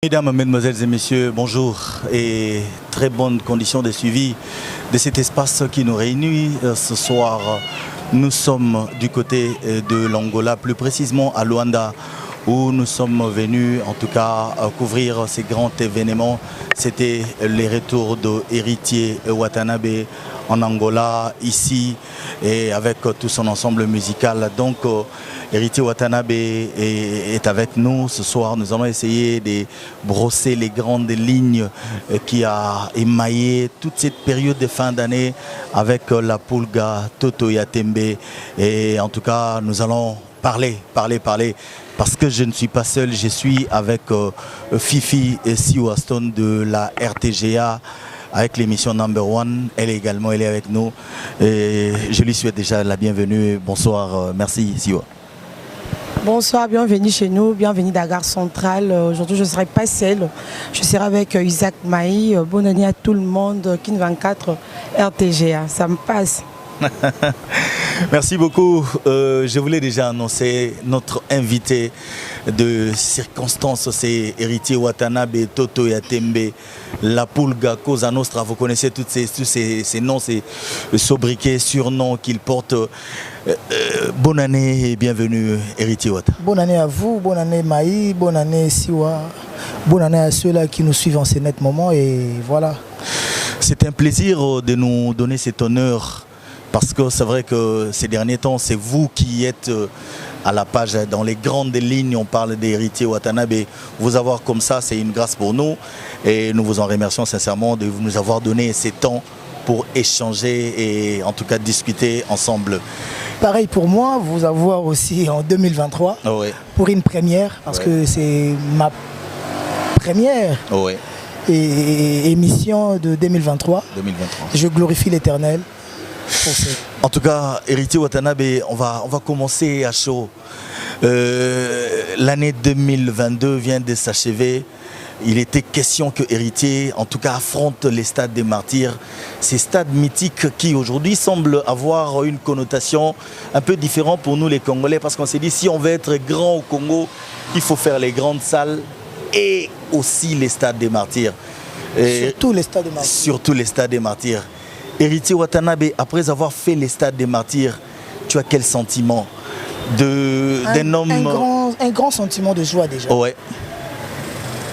Mesdames, Mesdemoiselles et Messieurs, bonjour et très bonnes conditions de suivi de cet espace qui nous réunit ce soir. Nous sommes du côté de l'Angola, plus précisément à Luanda, où nous sommes venus en tout cas couvrir ces grands événements. C'était les retours de Héritier Watanabe en Angola, ici, et avec tout son ensemble musical. Donc, Héritier Watanabe est avec nous ce soir. Nous allons essayer de brosser les grandes lignes qui a émaillé toute cette période de fin d'année avec la Pulga, Toto Yatembe. Et en tout cas, nous allons parler. Parce que je ne suis pas seul, je suis avec Fifi Siwaston de la RTGA, avec l'émission Number One. Elle est avec nous. Et je lui souhaite déjà la bienvenue. Bonsoir, merci Siwa. Bonsoir, bienvenue chez nous, bienvenue à la gare centrale. Aujourd'hui, je ne serai pas seule. Je serai avec Isaac Maï. Bonne année à tout le monde. Kin 24 RTGA, ça me passe. Merci beaucoup. Je voulais déjà annoncer notre invité de circonstance, c'est Héritier Watanabe, Toto Yatembe, la Pulga, Cosa Nostra. Vous connaissez tous ces noms, ces sobriquets, surnoms qu'il porte. Bonne année et bienvenue, Héritier Wata. Bonne année à vous, bonne année Maï, bonne année Siwa, bonne année à ceux-là qui nous suivent en ces nets moments et voilà. C'est un plaisir de nous donner cet honneur. Parce que c'est vrai que ces derniers temps, c'est vous qui êtes à la page. Dans les grandes lignes, on parle d'Héritier Watanabe. Vous avoir comme ça, c'est une grâce pour nous. Et nous vous en remercions sincèrement de nous avoir donné ces temps pour échanger et en tout cas discuter ensemble. Pareil pour moi, vous avoir aussi en 2023 pour une première. Parce que c'est ma première émission de 2023. Je glorifie l'Éternel. En tout cas, Héritier Watanabe, on va commencer à chaud. L'année 2022 vient de s'achever. Il était question que Héritier, en tout cas, affronte les stades des martyrs. Ces stades mythiques qui aujourd'hui semblent avoir une connotation un peu différente pour nous les Congolais. Parce qu'on s'est dit, si on veut être grand au Congo, il faut faire les grandes salles et aussi les stades des martyrs. Surtout les stades des martyrs. Surtout les stades des martyrs. Héritier Watanabe, après avoir fait les stades des martyrs, tu as quel sentiment d'un homme... Un grand sentiment de joie déjà. Ouais.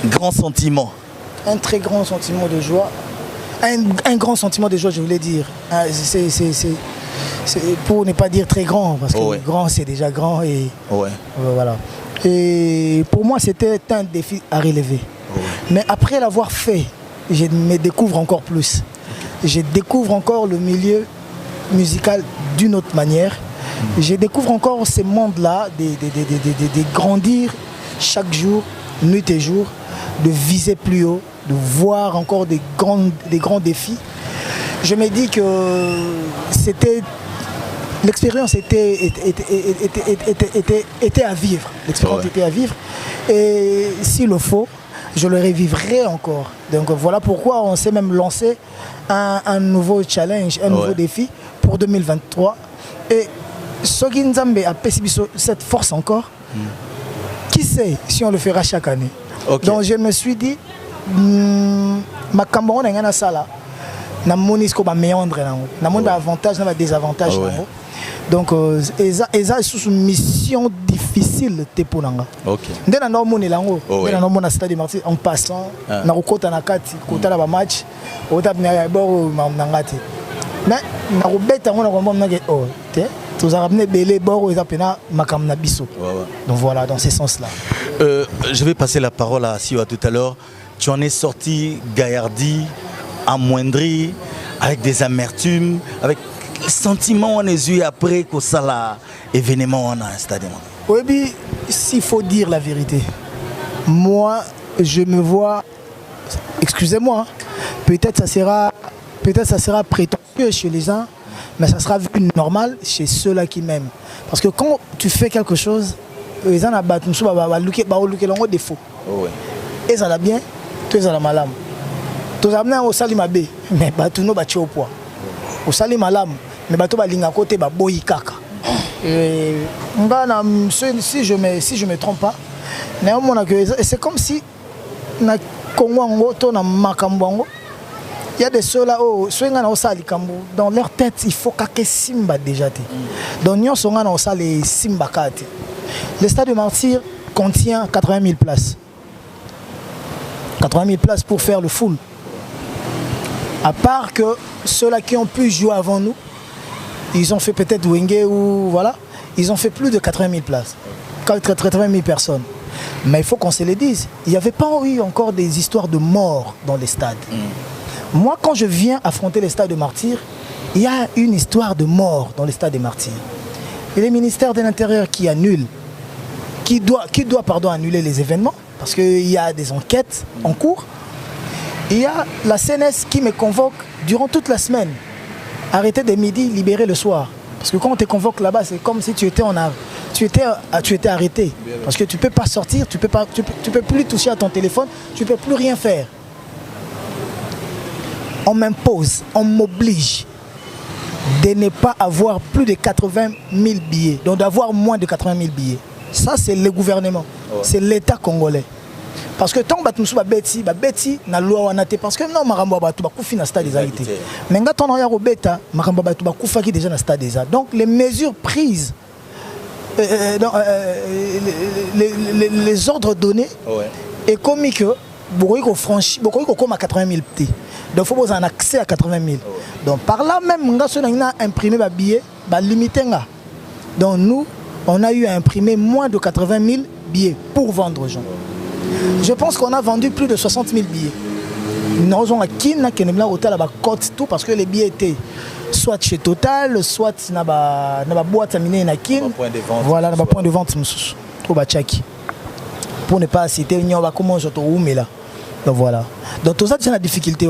Grand sentiment. Un très grand sentiment de joie. Un grand sentiment de joie, je voulais dire. C'est pour ne pas dire très grand, parce que grand c'est déjà grand. Et, voilà. Et pour moi, c'était un défi à relever. Mais après l'avoir fait, je me découvre encore plus. Je découvre encore le milieu musical d'une autre manière. Je découvre encore ce monde-là, de grandir chaque jour, nuit et jour, de viser plus haut, de voir encore des grands défis. Je me dis que l'expérience était à vivre. L'expérience était à vivre. Et s'il le faut, je le revivrai encore. Donc voilà pourquoi on s'est même lancé un nouveau challenge, un nouveau défi pour 2023. Et Soki Nzambe a cette force encore. Qui sait si on le fera chaque année. Donc je me suis dit, ma Cameroun n'a pas ça. Na monisco ba méandre na monde avantage na désavantage donc eza sous une mission difficile te ponanga ndena no moni lango ndena no mona stade martyr en passant na kokota na kati kotala ba match otapina boro ngati mais na kobeta ngona ko mbona ke te tous ramener belé boro ezapena makam na biso. Donc voilà, dans ce sens là je vais passer la parole à Siwa tout à l'heure. Tu en es sorti gaillardi, amoindri, avec des amertumes, avec le sentiment en les yeux après que ça l'a événement en a installé. Oui, bien, s'il faut dire la vérité, moi, je me vois, excusez-moi, peut-être ça sera prétentieux chez les uns, mais ça sera vu normal chez ceux-là qui m'aiment. Parce que quand tu fais quelque chose, les gens abattent, ils ont des défauts. Et ça va bien, tu es à la malade. Tu as amené au salim abe, mais tu n'as pas au poids. Au salim malam, mais tu as linga côté boyi kaka. Si je me trompe pas, c'est comme si na Congo to na Makambongo. Il y a des ceux-là dans leur tête, il faut que Simba déjà. Donc nous sommes les Simba Kati. Le stade de Martyrs contient 80 000 places. 80 000 places pour faire le full. À part que ceux-là qui ont pu jouer avant nous, ils ont fait peut-être Wenge ou voilà, ils ont fait plus de 80 000 places. 80 000 personnes. Mais il faut qu'on se le dise, il n'y avait pas eu encore des histoires de morts dans les stades. Moi, quand je viens affronter les stades de Martyrs, il y a une histoire de mort dans les stades de Martyrs. Et le ministère de l'Intérieur qui annule, qui doit annuler les événements, parce qu'il y a des enquêtes en cours. Il y a la CNS qui me convoque durant toute la semaine. Arrêter de midi, libérer le soir. Parce que quand on te convoque là-bas, c'est comme si tu étais arrêté. Parce que tu ne peux pas sortir, tu peux plus toucher à ton téléphone, tu ne peux plus rien faire. On m'impose, on m'oblige de ne pas avoir plus de 80 000 billets, donc d'avoir moins de 80 000 billets. Ça, c'est le gouvernement, c'est l'État congolais. Parce que tant que tu as bêti, na loi wanate parce que non maramba batu bakufi na stade des haïti. Mais quand on a robeta maramba batu bakufa qui déjà na stade des haïti. Donc les mesures prises, les ordres donnés, et comme que beaucoup franchi, beaucoup comme à 80 000 petits. Donc il faut avoir un accès à 80 000. Donc par là même, on a imprimé des billets, limité. Donc nous, on a eu à imprimer moins de 80 000 billets pour vendre aux gens. Je pense qu'on a vendu plus de 60 000 billets. Nous avons à Kin, qui est hôtel à côte tout parce que les billets étaient soit chez Total, soit dans la boîte à miner à Kin. Voilà, dans le point de vente, pour ne pas citer, il y a comment je te là. Donc voilà. Donc tout ça, c'est la difficulté.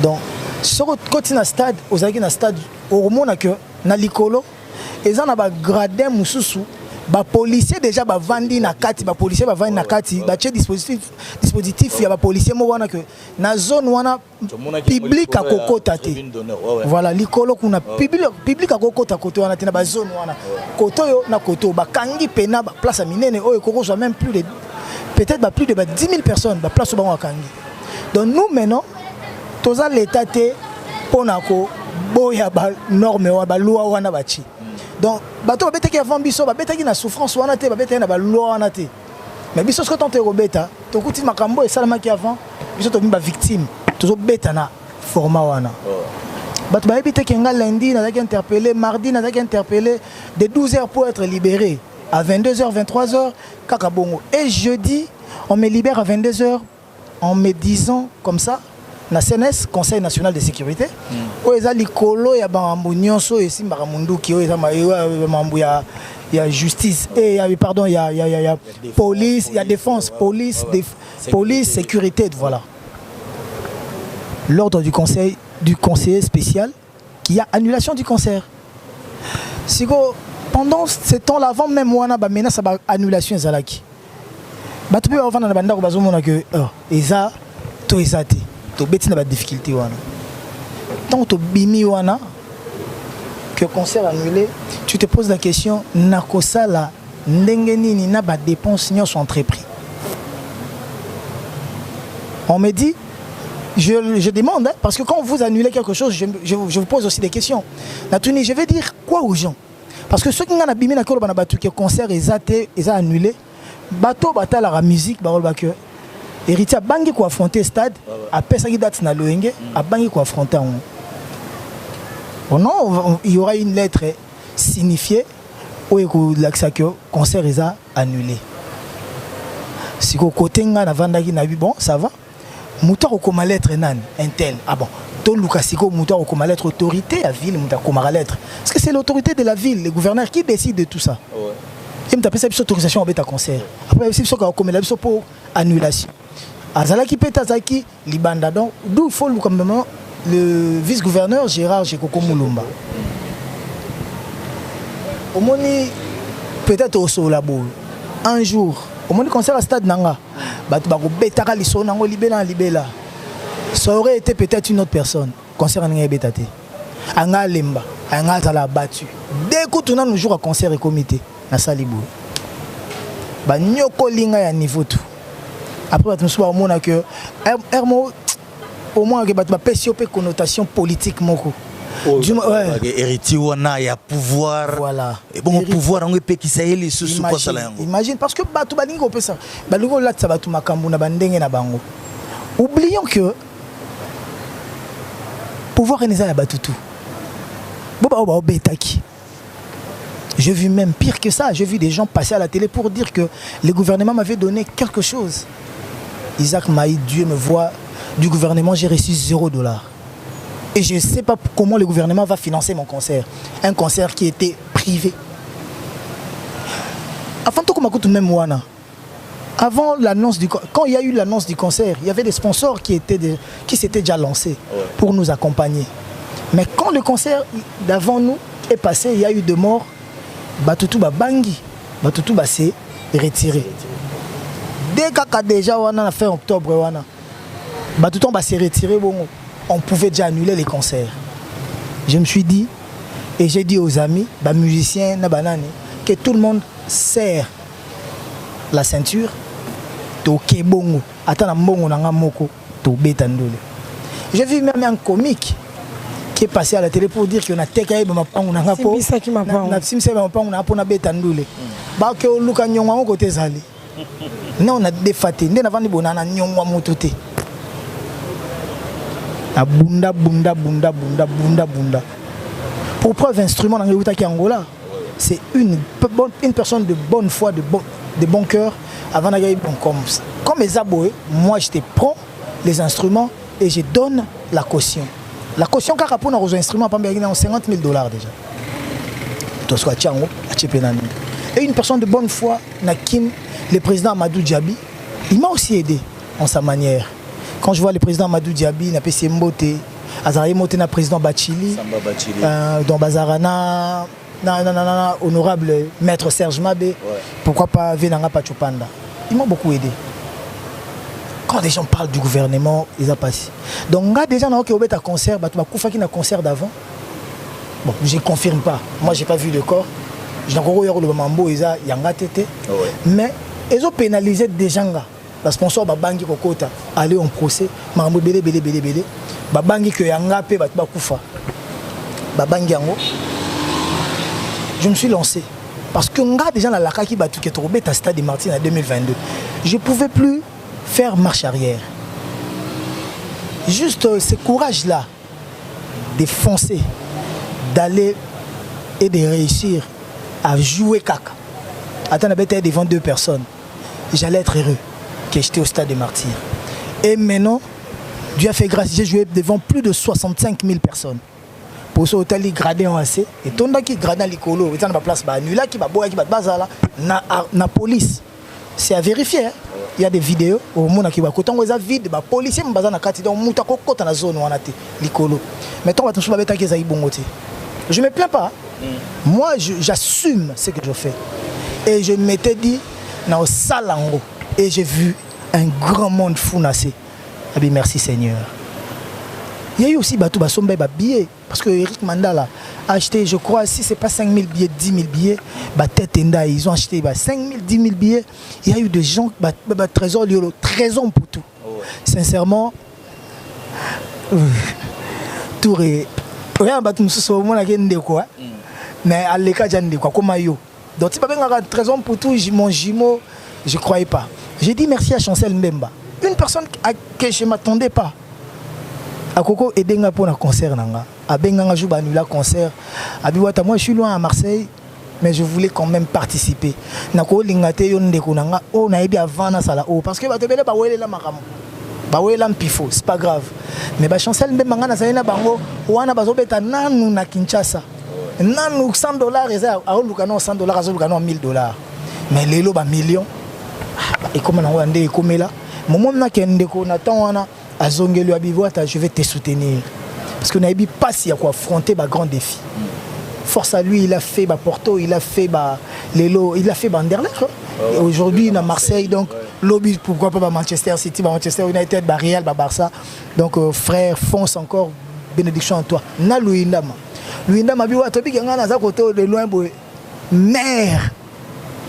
Donc, sur le côté du stade, aux agues du stade, au moment que na likolo, ils ont un gradin mususu. Les policiers déjà vendent na kati, les policiers vendent na kati, les dispositif il y a des policiers que na zone wana public à kokota te. Voilà, likolo kuna public à kokota côté wana te na ba zone wana. Koto yo na koto ba kangi pena ba place à minene o ekoko soit même plus de peut-être plus de 10 000 personnes ba place au bango kangi. Donc nous maintenant tous l'état te ponako boya ba norme wa ba loi wana bachi. Donc bato babeta ki avant biso babeta ki na souffrance wana te babeta na ba loi wana te. Mais biso ce que tante robeta to kuti makambo et salama ki avant biso to ba victime toujours beta na format wana. Bato babeta ki nga lundi na zaki interpellé, mardi na zaki interpellé de 12h pour être libéré à 22h 23h kaka bongo et jeudi on me libère à 22h en me disant comme ça na CNS, Conseil national de sécurité, où il y a l'écolo, il y a Bambunionso, il y a justice, et pardon, il y a police, il y a défense, police, sécurité, voilà. L'ordre du conseiller spécial qui a annulation du concert. Pendant ce temps-là, avant même moi, il y a annulation zalaki. Tu peux avoir une bande que Eza, to Ezati. Tu as des difficultés. Tant que bimi wana que concert annulé, tu te poses la question nakosala ndengeni ni na ba dépenses sont entrepris. On me dit je demande parce que quand vous annulez quelque chose, je vous pose aussi des questions. Je vais dire quoi aux gens? Parce que ceux qui ont abîmé na koloba na batu que concert est annulé, bato batala la musique barolba que héritier a bangi ko affronter stade après ça qui date na loenge a bangi ko affronter non il y aura une lettre signifiée où le concert est annulé. Si ko côté nga na vandaki na bi bon ça va muta ko ma lettre nan intel ah bon to lukasiko muta ko ma lettre autorité à ville muta ko ma lettre parce que c'est l'autorité de la ville, le gouverneur qui décide de tout ça. Il me appelle ça autorisation à bêta concert après c'est ça ko la pour annulation. Azalaki Petazaki, Libanda. Donc, d'où il faut le vice-gouverneur Gérard Jekoko Moulumba. Au moni, peut-être au Solabo, un jour, au moni concert à Stade Nanga, Betaka Liso Nango Libela. Ça aurait été peut-être une autre personne. Concert Nanga Betate. Anga Lemba, Anga Zala battu. Dès que tu as un jour à concert et comité, à Salibou. Nyoko Linga ya niveau tout. Après, je me suis dit que Hermo, au moins, il y a une connotation politique. Héritier, il y a pouvoir. Voilà. Et bon, pouvoir, on peut qui s'aille les sous quoi ça là. Imagine, parce que Batou Balingo peut ça. Balingo là, ça va tout makambu na bandenge na bango. Oublions que pouvoir est nécessaire à Batoutou. Boba Betaki. J'ai vu même pire que ça. J'ai vu des gens passer à la télé pour dire que le gouvernement m'avait donné quelque chose. Isaac Maï, Dieu me voit, du gouvernement, j'ai reçu $0. Et je ne sais pas comment le gouvernement va financer mon concert. Un concert qui était privé. Avant l'annonce du concert, quand il y a eu l'annonce du concert, il y avait des sponsors qui s'étaient déjà lancés pour nous accompagner. Mais quand le concert d'avant nous est passé, il y a eu deux morts. Batoutou Bangi, Batoutou s'est retiré. Dès que déjà on a fait octobre, Batoutou s'est retiré, on pouvait déjà annuler les concerts. Je me suis dit, et j'ai dit aux amis, musiciens, que tout le monde serre la ceinture. J'ai vu même un comique qui est passé à la télé pour dire qu'on a técaï ma pang on a pas ça qui m'a pas on a sim c'est ma pang on a pas na betandule ba que luka nyonga ngo côté zali non on a défaté ndé na vandi bonana nyonga mototé a bunda pour preuve instrument dans le qui Angola c'est une personne de bonne foi de bon cœur avant d'aller bon comme les aboués moi je te prends les instruments et je donne la caution. La caution car pour nos instruments pas bien $50 000 déjà. Tout soit tiango et une personne de bonne foi Nakim le président Amadou Diaby il m'a aussi aidé en sa manière. Quand je vois le président Amadou Diaby n'a pas ses mboté Azari Moté na président Bachili dans Bazarana honorable maître Serge Mabé pourquoi pas Venanga Pachopanda. Ils m'ont beaucoup aidé. Quand des gens parlent du gouvernement, ils ont passé. Donc, il y a des gens qui ont fait un concert, qui un concert d'avant. Bon, je ne confirme pas. Moi, je n'ai pas vu le corps. Je n'ai pas vu le mambo, ils ont été. Mais ils ont pénalisé des gens. Le sponsor Babangi Kokota aller en procès. Mambo belé. Babangi que Yanga pe Kufa. Babangi Yango. Je me suis lancé. Parce que des gens là qui ont été trouvés à Stade de Martin en 2022. Je ne pouvais plus faire marche arrière. Juste ce courage-là de foncer, d'aller et de réussir à jouer caca. Attends, devant 2 personnes. J'allais être heureux que j'étais au Stade des Martyrs. Et maintenant, Dieu a fait grâce, j'ai joué devant plus de 65 000 personnes. Pour ce hôtel, il gradait en AC. Et tout le monde qui gradait l'écolo, il y a une place, il y a une police. C'est à vérifier. Il y a des vidéos au monde qui va côté on les vide ba policier mbaza na kati donc muta ko kota na zone wana te likolo mais toi attention ba beta ke za ibongote je me plains pas moi j'assume ce que je fais et je m'étais dit na au salango et j'ai vu un grand monde fou nasser abi merci Seigneur. Il y a eu aussi batou ba sombe ba billets parce que Eric Mandala a acheté je crois si c'est pas 5 000 billets 10 000 billets ba tête enda ils ont acheté 5 000 10 000 billets. Il y a eu des gens trésor liolo trésor pour tout. Sincèrement tout est rien ba tout so mo na kende quoi mais à l'écart jande quoi comme yo donc si pas un trésor pour tout mon jumeau je croyais pas. J'ai dit merci à Chancel Mbemba une personne à que je m'attendais pas. À Coco Edenga pour un concert nanga. À Benganga joue annulé concert. À Biwata moi je suis loin à Marseille mais je voulais quand même participer. Nako lingate yon ndeko nanga o na ebi avant na sala o parce que ba tebele ba wele la makamo. Ba wele la mpifo, c'est pas grave. Mais ba Chancel Mbemba na salina bango wana bazobeta nanu na Kinshasa. Nanu $100 eza a luka no $100 azo luka no $1000. Mais lelo ba million. Et comme na wande ekomela moment na kendeko na temps wana azongeli abivota je vais te soutenir parce que naïbi pas si à quoi affronter ba grand défi. Force à lui, il a fait Porto, il a fait Lelo, il a fait Anderlecht. Et aujourd'hui, il est à Marseille, donc lobby, pourquoi pas Manchester City, Manchester United, Real, Barça. Donc frère, fonce encore, bénédiction en toi. Na Louindama. Louindama, biwa tobi ganga na za côté de loin boy. Mère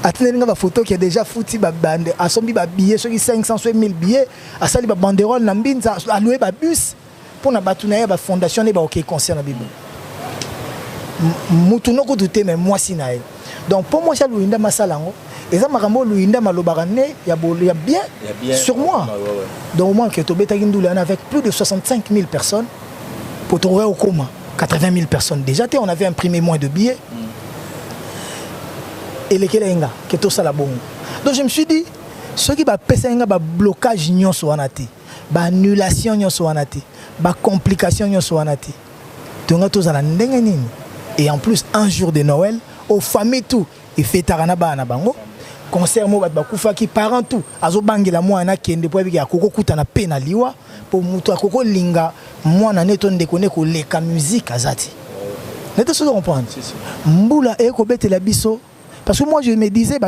Attendez une photo qui est déjà foutu ba bande a sombi ba billet sur 500 1000 billets a sali ba banderole na mbinza a louer ba bus pour na batuna ba fondation ne ba OK concert na bibo. Mutu no ko douter mais moi si na. Donc pour moi ça Luinda masalango et ça makambo Luinda malobarane ya bien sur moi. Donc au moins que Tobeta Gindula avec plus de 65 000 personnes pour trouver au coma 80 000 personnes déjà on avait imprimé moins de billets. Et les Kelenga, qui est tout ça la bonne. Donc je me suis dit, ceux qui va passer un blocage n'y sont anati, annulation n'y sont anati, complication n'y sont anati. Donc tous à la ndengenine. Et en plus un jour de Noël, aux familles tout, et fait taranaba na bango. Concert mo ba kufa ki parent tout, azo bangela mwana kende po biki akoko kuta na pena liwa pour mutu akoko linga mwana neto ndekone ko leka musique azati. Neto se comprendre. Mbula e ko bete la biso. Parce que moi je me disais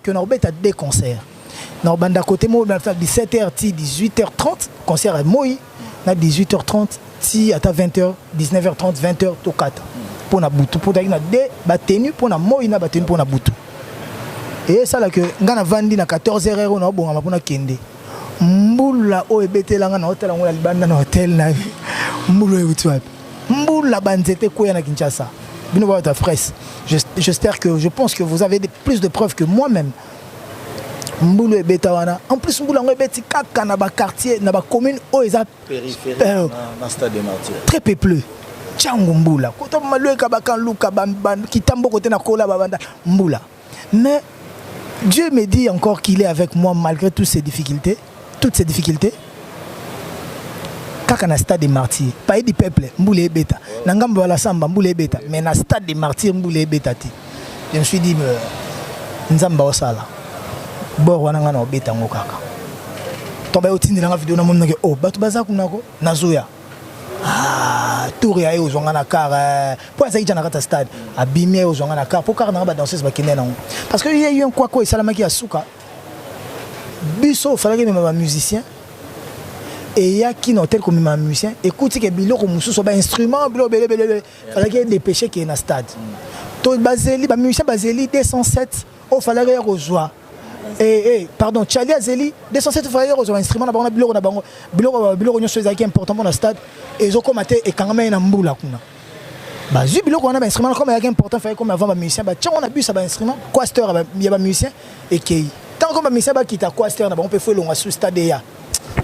que Norbert a des concerts. Norbert à côté moi 17h 18h30 concert à moi na 18h30 ti à 20h 19h30 20h to 4 pour na butu pour na des batenu pour na moi na batenu pour na butu. Et ça là que ngana vandi na 14h on a bon pour na kende. Mbula o ebetela ngana hotel ngona libanda na hotel na mbula yutu wapi. Mbula banzete ko ya na Kinshasa. Je pense que vous avez plus de preuves que moi-même. Mboulou et Betawana. En plus, Mboulou et Betikaka dans le quartier, dans la commune, périphérique, dans le stade des martyrs. Très peupleux. Tchango Mboula. Quand on m'a lu Kabakan Luka Kitambo côté na Kola Babanda Mboula. Mais Dieu me dit encore qu'il est avec moi malgré toutes ces difficultés. Kaka na stade des martyrs, pays du peuple, Mboulé Beta. Nangambo la samba, Mboulé Beta. Mais na stade des martyrs, Mboulé Beta. Je me suis dit, Nzamba Osala. Bon, on a un bêta en kaka. Tombe au tindi dans la vidéo, on a dit, oh, batu bazaku nako, Nazoya. Ah, tour ya aux gens à car. Pour ça, il y a un stade. Abimé aux gens à car. Pour car on va danser ce bakine non. Parce qu'il y a eu un quoi et salamaki à souka. Bisso, fallait que mes musiciens. Et il y a qui n'ont tel comme un musicien. Écoutez que Bilo comme sous son instrument, Bilo belé. Fallait qu'il y ait des péchés qui est dans le stade. Tout baseli, musicien baseli 207. Oh, fallait qu'il y ait rejoie. Pardon, Charlie Azeli 207 fallait qu'il y ait instrument. On a Bilo, Bilo, nous sommes qui important pour le stade. Et ils ont commenté et quand même un mboula kuna. Bah, j'ai Bilo qu'on a un instrument comme il y a important, fallait comme avant un musicien. Bah, tiens, on a bu ça un instrument. Quaster, il y a un musicien et qui. Tant qu'on a musicien qui t'a Quaster, on peut faire le sous stade ya.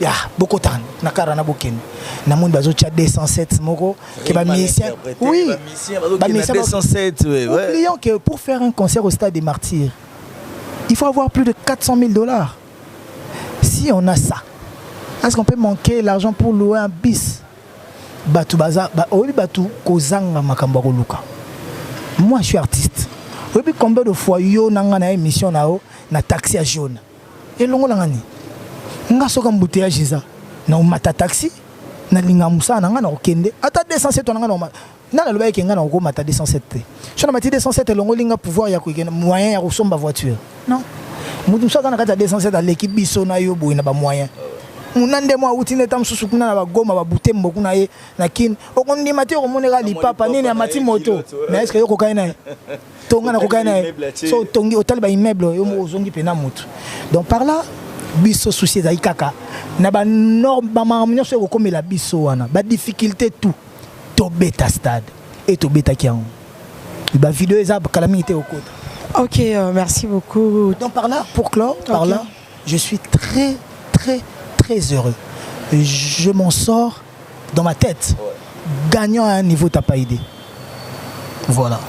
Ya beaucoup de temps nakara na bokeni na monde bazo tia 207 moko que ba musicien oui ba musicien 207 oui oublions que pour faire un concert au stade des martyrs il faut avoir plus de 400 000 $. Si on a ça est-ce qu'on peut manquer l'argent pour louer un bis batu baza batu kozanga makambo koluka. Moi je suis artiste oui combien de fois yo nanga na émission na taxi à jaune et longo langani nga soka mbouteillage iza na mata taxi na linga musa na nga na okende ata 207 na nga na loba ke nga na ko mata 207 je na mati 207 longo linga pouvoir ya ko moyen ya kosomba voiture non mutu soka na kata 207 à l'équipe biso na yo boina ba moyen munande mo utine tam susu kuna na ba goma ba butembo kuna ye na kin okondi mati ko monela lipapa nini ya mati moto mais est-ce que yo ko kaina tonga na ko kaina so tongi hotel ba immeuble yo mo zongi pena moto donc par là biso souci za ikaka na ba norme ba mamunyo so ko la biso wana ba difficulté tout to beta stade et to beta kian ba vidéo eza calamité au côté. OK, merci beaucoup. Donc par là pour clore par là je suis très heureux. Je m'en sors dans ma tête gagnant à un niveau t'as pas idée. Voilà.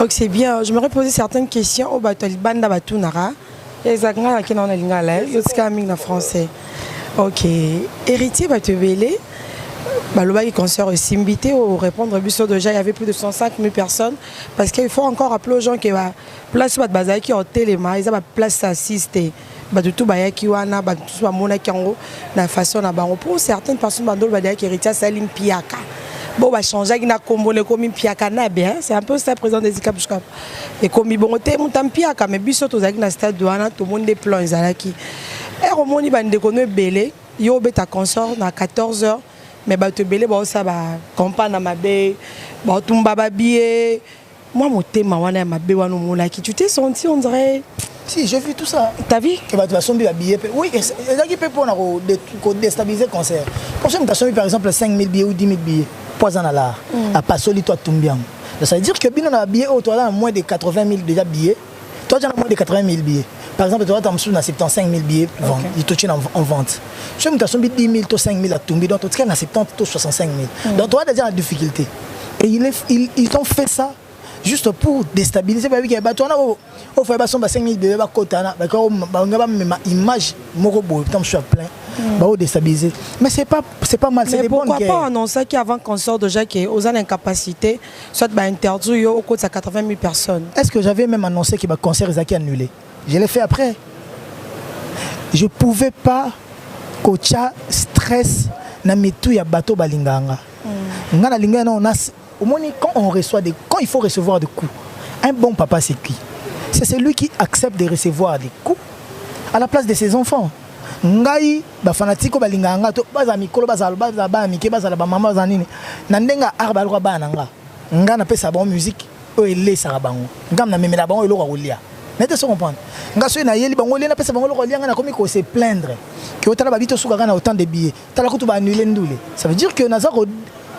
OK, c'est bien. Je me posé certaines questions au Batolibanda Batunara. Exactement, qui n'en a rien à l'aise, c'est français. OK. Héritier va te véler. Baloba qui concert aussi invité au répondre biso déjà il y avait plus de 105 000 personnes parce qu'il faut encore rappeler aux gens que la place de bazar qui hôtel ils ont la place assister ba tout ba qui wana ba tout ba mona qui en na façon na bango pour certaines personnes bandol ba qui héritier salim piaka bon va changer na combo le comme piaka na bien c'est un peu ça présent des cap et comme bon té montam piaka mais biso to zaki na stade wana tout monde des plans ezalaki et romoni bande ko no belé yo beta concert na 14h. Mais bah te belé bah ça bah campagne à ma baie bah tumba babier moi mon thème wana ma bewa no mola qui tu t'es senti on dirait. Si, j'ai vu tout ça. T'as vu? Que tu vas somber habillé. Oui, et ça qui peut pour déstabiliser le concert. Pour ça, tu as somber par exemple 5 000 billets ou 10 000 billets. Poison à l'art. À pas soli toi tombian. Ça veut dire que bien on a habillé au toit moins de 80 000 déjà billets. Toi tu as moins de 80 000 billets. Par exemple, toi tu as 75 000 billets ils te tiennent en vente. Si tu as somber 10 000 ou 5 000 à tomber, donc tu as 70 ou 65 000. Donc tu as déjà la difficulté. Et ils ont fait ça juste pour déstabiliser. Parce que il faut 5 000 billets, image, je suis plein. Déstabiliser. Mais c'est pas mal. Mais pourquoi pas annoncer qu'avant qu'on sorte déjà qu'ils ont l'incapacité, soit interdit au cours de 80 000 personnes. Est-ce que j'avais même annoncé que le concert est annulé? Je l'ai fait après. Je ne pouvais pas coacher stress na mitu ya bateau balinganga. Quand on reçoit quand il faut recevoir des coups, un bon papa c'est qui? C'est celui qui accepte de recevoir des coups à la place de ses enfants. Ngai ba fanatiko balinganga to baza mikolo baza ba mike baza ba mama baza nini na ndenga arba lo ba nanga nga na pesa bon musique o ele sara bango ngam na memela bango eloko kolia nete se comprendre nga so na yeli bango le na pesa bango lo kolia nga na komi ko se plaindre que otala babito suka kana autant de billets tala kutu ba annuler ndule ça veut dire que naza ko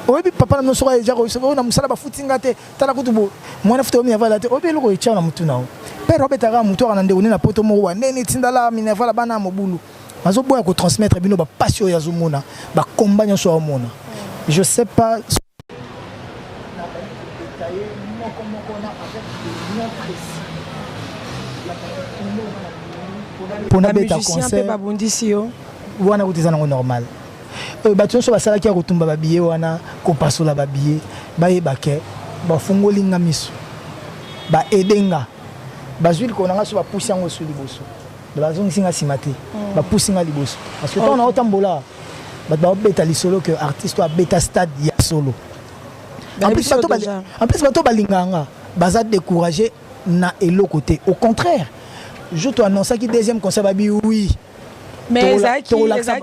obi papa na soka ja ko na musala ba futinga te tala kutu bo mwana futo mi avala te obi eloko echa na mutu nao père obetaka mutu kana ndeko na poto mo wa neni tindala mi na vala bana mobulu. Je vais transmettre la passion de Yazumona, la combat de Yazumona. Je ne sais pas. Pour la musicien peut pas bondir ici. On a des normal. Bâtiment sur la salle qui a retombé babillé, on a compassé la babillé, baé baké, bafungoli ngamisu, ba edenga, bazuil qu'on a sur la poussière sur les bosses. De la zone singa simate ba pusinga liboso parce que on a autant bola ba beta li solo que artiste ou beta stade ya solo en plus bato balinganga baza décourager na elo côté au contraire je te annonce qui deuxième concert babi oui mais ça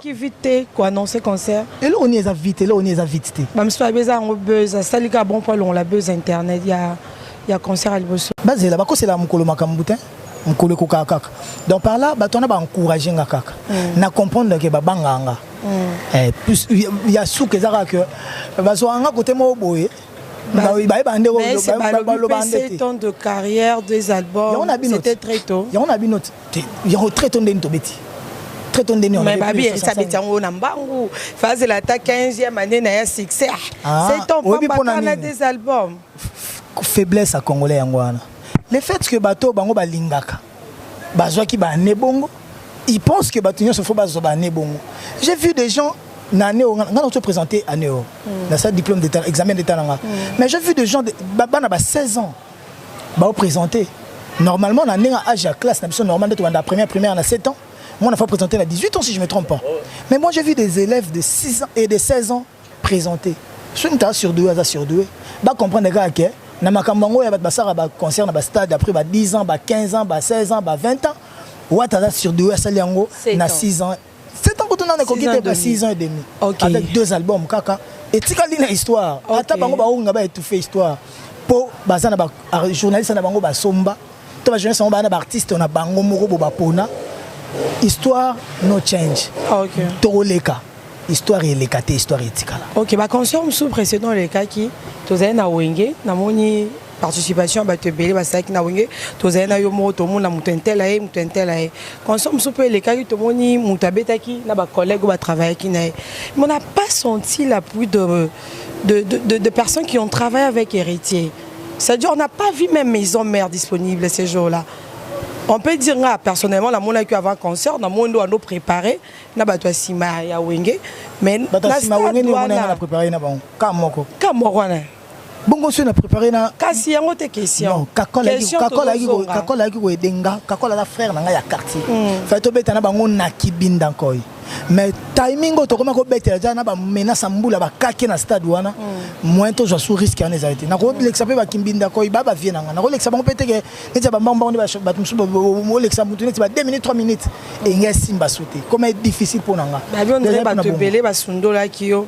qui vite quoi annoncer concert et là on est vite là on est vite même soit beza on buzz ça li ka bon pour on la buzz internet il y a concert à liboso bazé là ba ko c'est la mukolo makambutin. Donc par là, on a encouragé Ngakaka. Na comprendre que babanganga. Plus il y a sous que ça que bazoanga côté mo boye. Mais c'est pas le 7 ans de carrière, des albums. C'était très tôt. Il y a un note. Il y a très tôt d'en tobeti. Très tôt d'en. Mais babi ça betia on nambangu. Phase la ta 15e année na ya succès. 7 ans pas na des albums. Faiblesse à congolais ngwana. Le fait que bateau bango balingaka bazwa ki ba nebongo ils pensent que bateau se faut bazwa ba nebongo. J'ai vu des gens na néo on se présenter à néo dans sa diplôme d'état examen d'état nanga mais j'ai vu des gens bana ba 16 ans ba présenter normalement na néa âge à classe na normal de la première na 7 ans moi on a fait présenter à 18 ans si je me trompe pas mais moi j'ai vu des élèves de 6 ans et de 16 ans présenter sur une sur deux ba comprendre gars que na makambango ya basara ba concert na ba stade après ba 10 ans ba 15 ans ba 16 ans ba 20 ans ouata sur deux asali yango na 6 ans 7 ans quand on a coquité ba 6 ans et demi avec 2 albums kaka et tikali na histoire ata bango ba onga ba étouffer histoire po bazana ba journaliste na bango ba somba to ba journaliste ba na ba artiste na bango moko ba pona histoire no change to leka histoire et les caté histoire etikala. OK, ba concert sous précédent les cas qui tozai na wenge na moni participation ba te belé ba saki na wenge tozai na yo moto mona mutentela concert sous peu les cas qui to moni mutabetaki na ba collègue ba travailler qui na. Mais on n'a pas senti l'appui de personnes qui ont travaillé avec Héritier. C'est-à-dire on n'a pas vu même maison mère disponible ces jours-là. On peut dire personnellement la mona qui avant concert na mondo ando préparé na bato sima ya wenge mais na sima wenge ni mona na préparé na bon kamoko na bongo so na préparé na kasi yango te question kakola ki ko edenga kakola la frère na nga ya quartier fa to beta na bango na kibinda koy mais timing to koma ko beta ja na ba menace mbula ba kake na stade wana moins to je sous risque en ezalité na ko lexa pe ba kimbinda koy ba vie na nga na ko lexa bango pete ke neti ba mbamba on ba musu mo lexa mutu neti ba 2 minutes 3 minutes et nga simba sauter comme est difficile pour nga ba bien on ba te belé ba sundola kiyo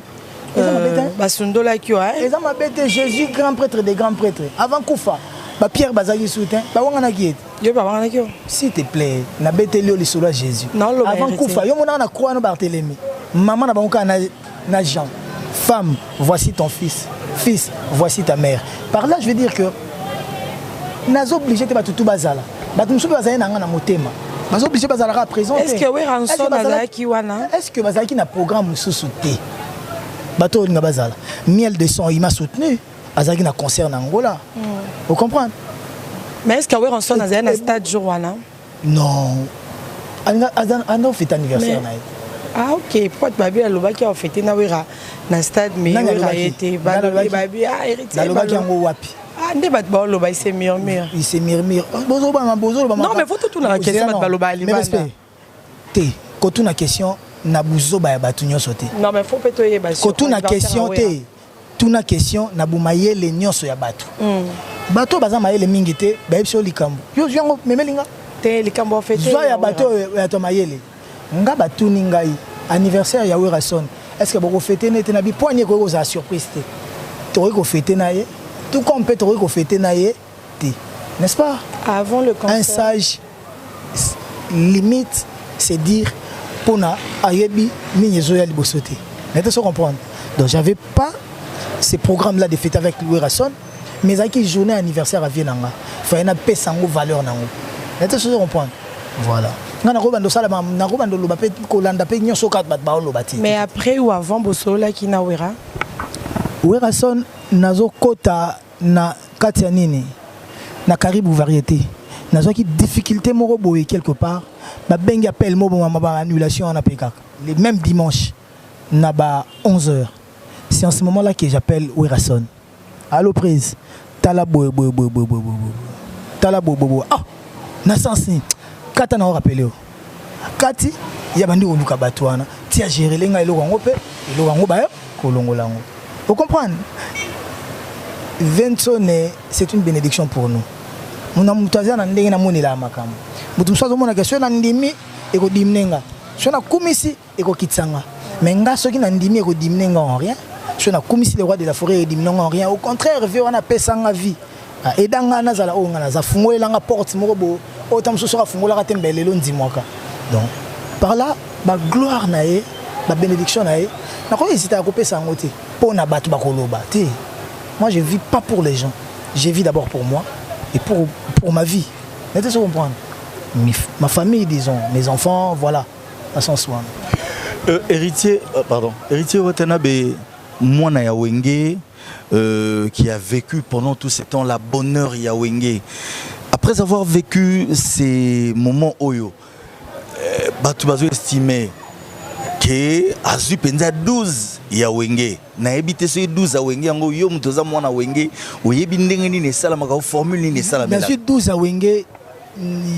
Basundola qui a. Les hommes bêtés, Jésus, grand prêtre des grands prêtres. Avant Koufa, Pierre Bazali soutient. S'il te plaît, na bêté Léo Lissola Jésus. Avant Koufa, yo mona na croix no Barthélemy. Maman na banka na Jean. Femme, voici ton fils. Fils, voici ta mère. Par là, je veux dire que nazo obligé de battre tout bazala. Battu musubi bazali na ngana motema. Nazo obligé bazala présenter. Est-ce que oui rançon bazaki wana? Est-ce que bazaki na programme sous-souté? Bateau nga bazala. Miel de son, il m'a soutenu. Azaki na concert na Angola. Vous comprenez? Mais est-ce que oui rançon bazali na stade jour wana? Non. On fait anniversaire na. Ah ok, pourquoi tu babi aloba qui a fêté na wera na stade mais wera été babi ah héritier. Aloba qui ngo wapi? Ah ndé bat ba aloba il s'est murmure. Il s'est murmure. Bozo ba. Non mais faut tout na question bat aloba ali bana. Té, quand tu na question na buzo ba batu nyonso té. Non mais faut peto yeba. Quand tu na question té, tu na question na bumaye le nyonso ya batu. Bato baza maye le mingi té, ba yebso likambo. Yo yango memelinga té likambo fêté. Zo ya bato ya to mayele. Nga batuni ngai anniversaire ya Werason. Est-ce que vous fêtez net na bi poigné ko za surprise té. Tu ko fêter na ye. Tout comme peut ko fêter na ye té. N'est-ce pas? Avant le concert. Un sage limite c'est dire pona ayebi ni zo ya libosoté. N'est-ce pas comprendre? Donc j'avais pas ces programmes là de fête avec Werason, mais avec journée anniversaire à Vienanga. Fallait na pesango valeur nango. N'est-ce pas comprendre? Voilà. Mais après ou avant Bosola qui na wera? Werason nazo kota na katia nini na Caribou variété. Nazo qui difficulté moko boye quelque part. Ba bengi appel mo ba annulation na pekak. Le même dimanche na ba 11h. C'est en ce moment-là que j'appelle Werason. Allô prise. Tala boy. Tala boy. Ah, na sensi. Kata na rappelé Kati ya bandi oluka batwana ti a gérer lenga elo wango pe elo wango ba kolongola ngo. Vous comprenez? Ventone c'est une bénédiction pour nous. Muna mutaza na ndenge na moni la makambo. Mutu msazo mona kesho na ndimi eko dimnenga. So na kumisi eko kitsanga. Mais nga soki na ndimi eko dimnenga en rien. So na kumisi le roi de la forêt dimnenga en rien. Au contraire, veut on a pesanga vie. Et danga nazala o ngana za fungolela nga porte moko bo autant sera fungola tembele lo ndimwaka. Donc par là ba gloire nae ba bénédiction nae na ko hésiter à couper ça ngoté pour na batu ba koloba té. Moi je vis pas pour les gens, je vis d'abord pour moi et pour ma vie. Est-ce que vous comprenez? Ma famille disons, mes enfants, voilà, à son soin. Héritier Watanabe Mwana ya Wenge qui a vécu pendant tout ce temps la bonheur Yawenge. Après avoir vécu ces moments Oyo, Batubazo estimé que Azu penza 12 Yawenge. Na ebité ce 12 Yawenge ngo yo mutoza mwana Wenge, oyebi ndenge ni sala maka formule ni sala bien sûr 12 Yawenge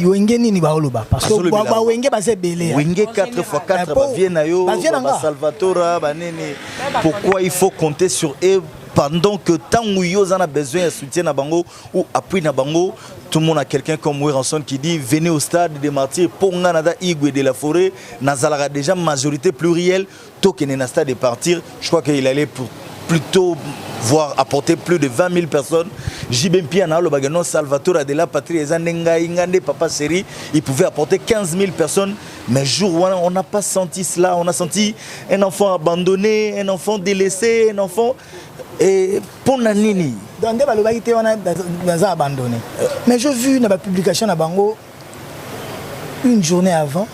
Wenge nini baoloba parce que ba Wenge base belé. Wenge 4x4 ba viena yo ba Salvatora ba nene. Pourquoi il faut compter sur eux? Pendant que tant où ils ont besoin de soutien à Bango ou appui à Bango, tout le monde a quelqu'un comme Werason qui dit venez au stade des martyrs pour Nganada Igwe de la forêt. Nazalara déjà majorité plurielle. Token na stade des partir. Je crois qu'il allait plutôt voir apporter plus de 20 000 personnes. Jibempi Ana le bagano Salvatore de la patrie et Zanenga Ingande Papa Seri, il pouvait apporter 15 000 personnes. Mais jour où on n'a pas senti cela, on a senti un enfant abandonné, un enfant délaissé, un enfant. Et pour Nanini. Dans des balobalités, on a abandonné. Mais j'ai vu dans la publication à Bango, une journée avant,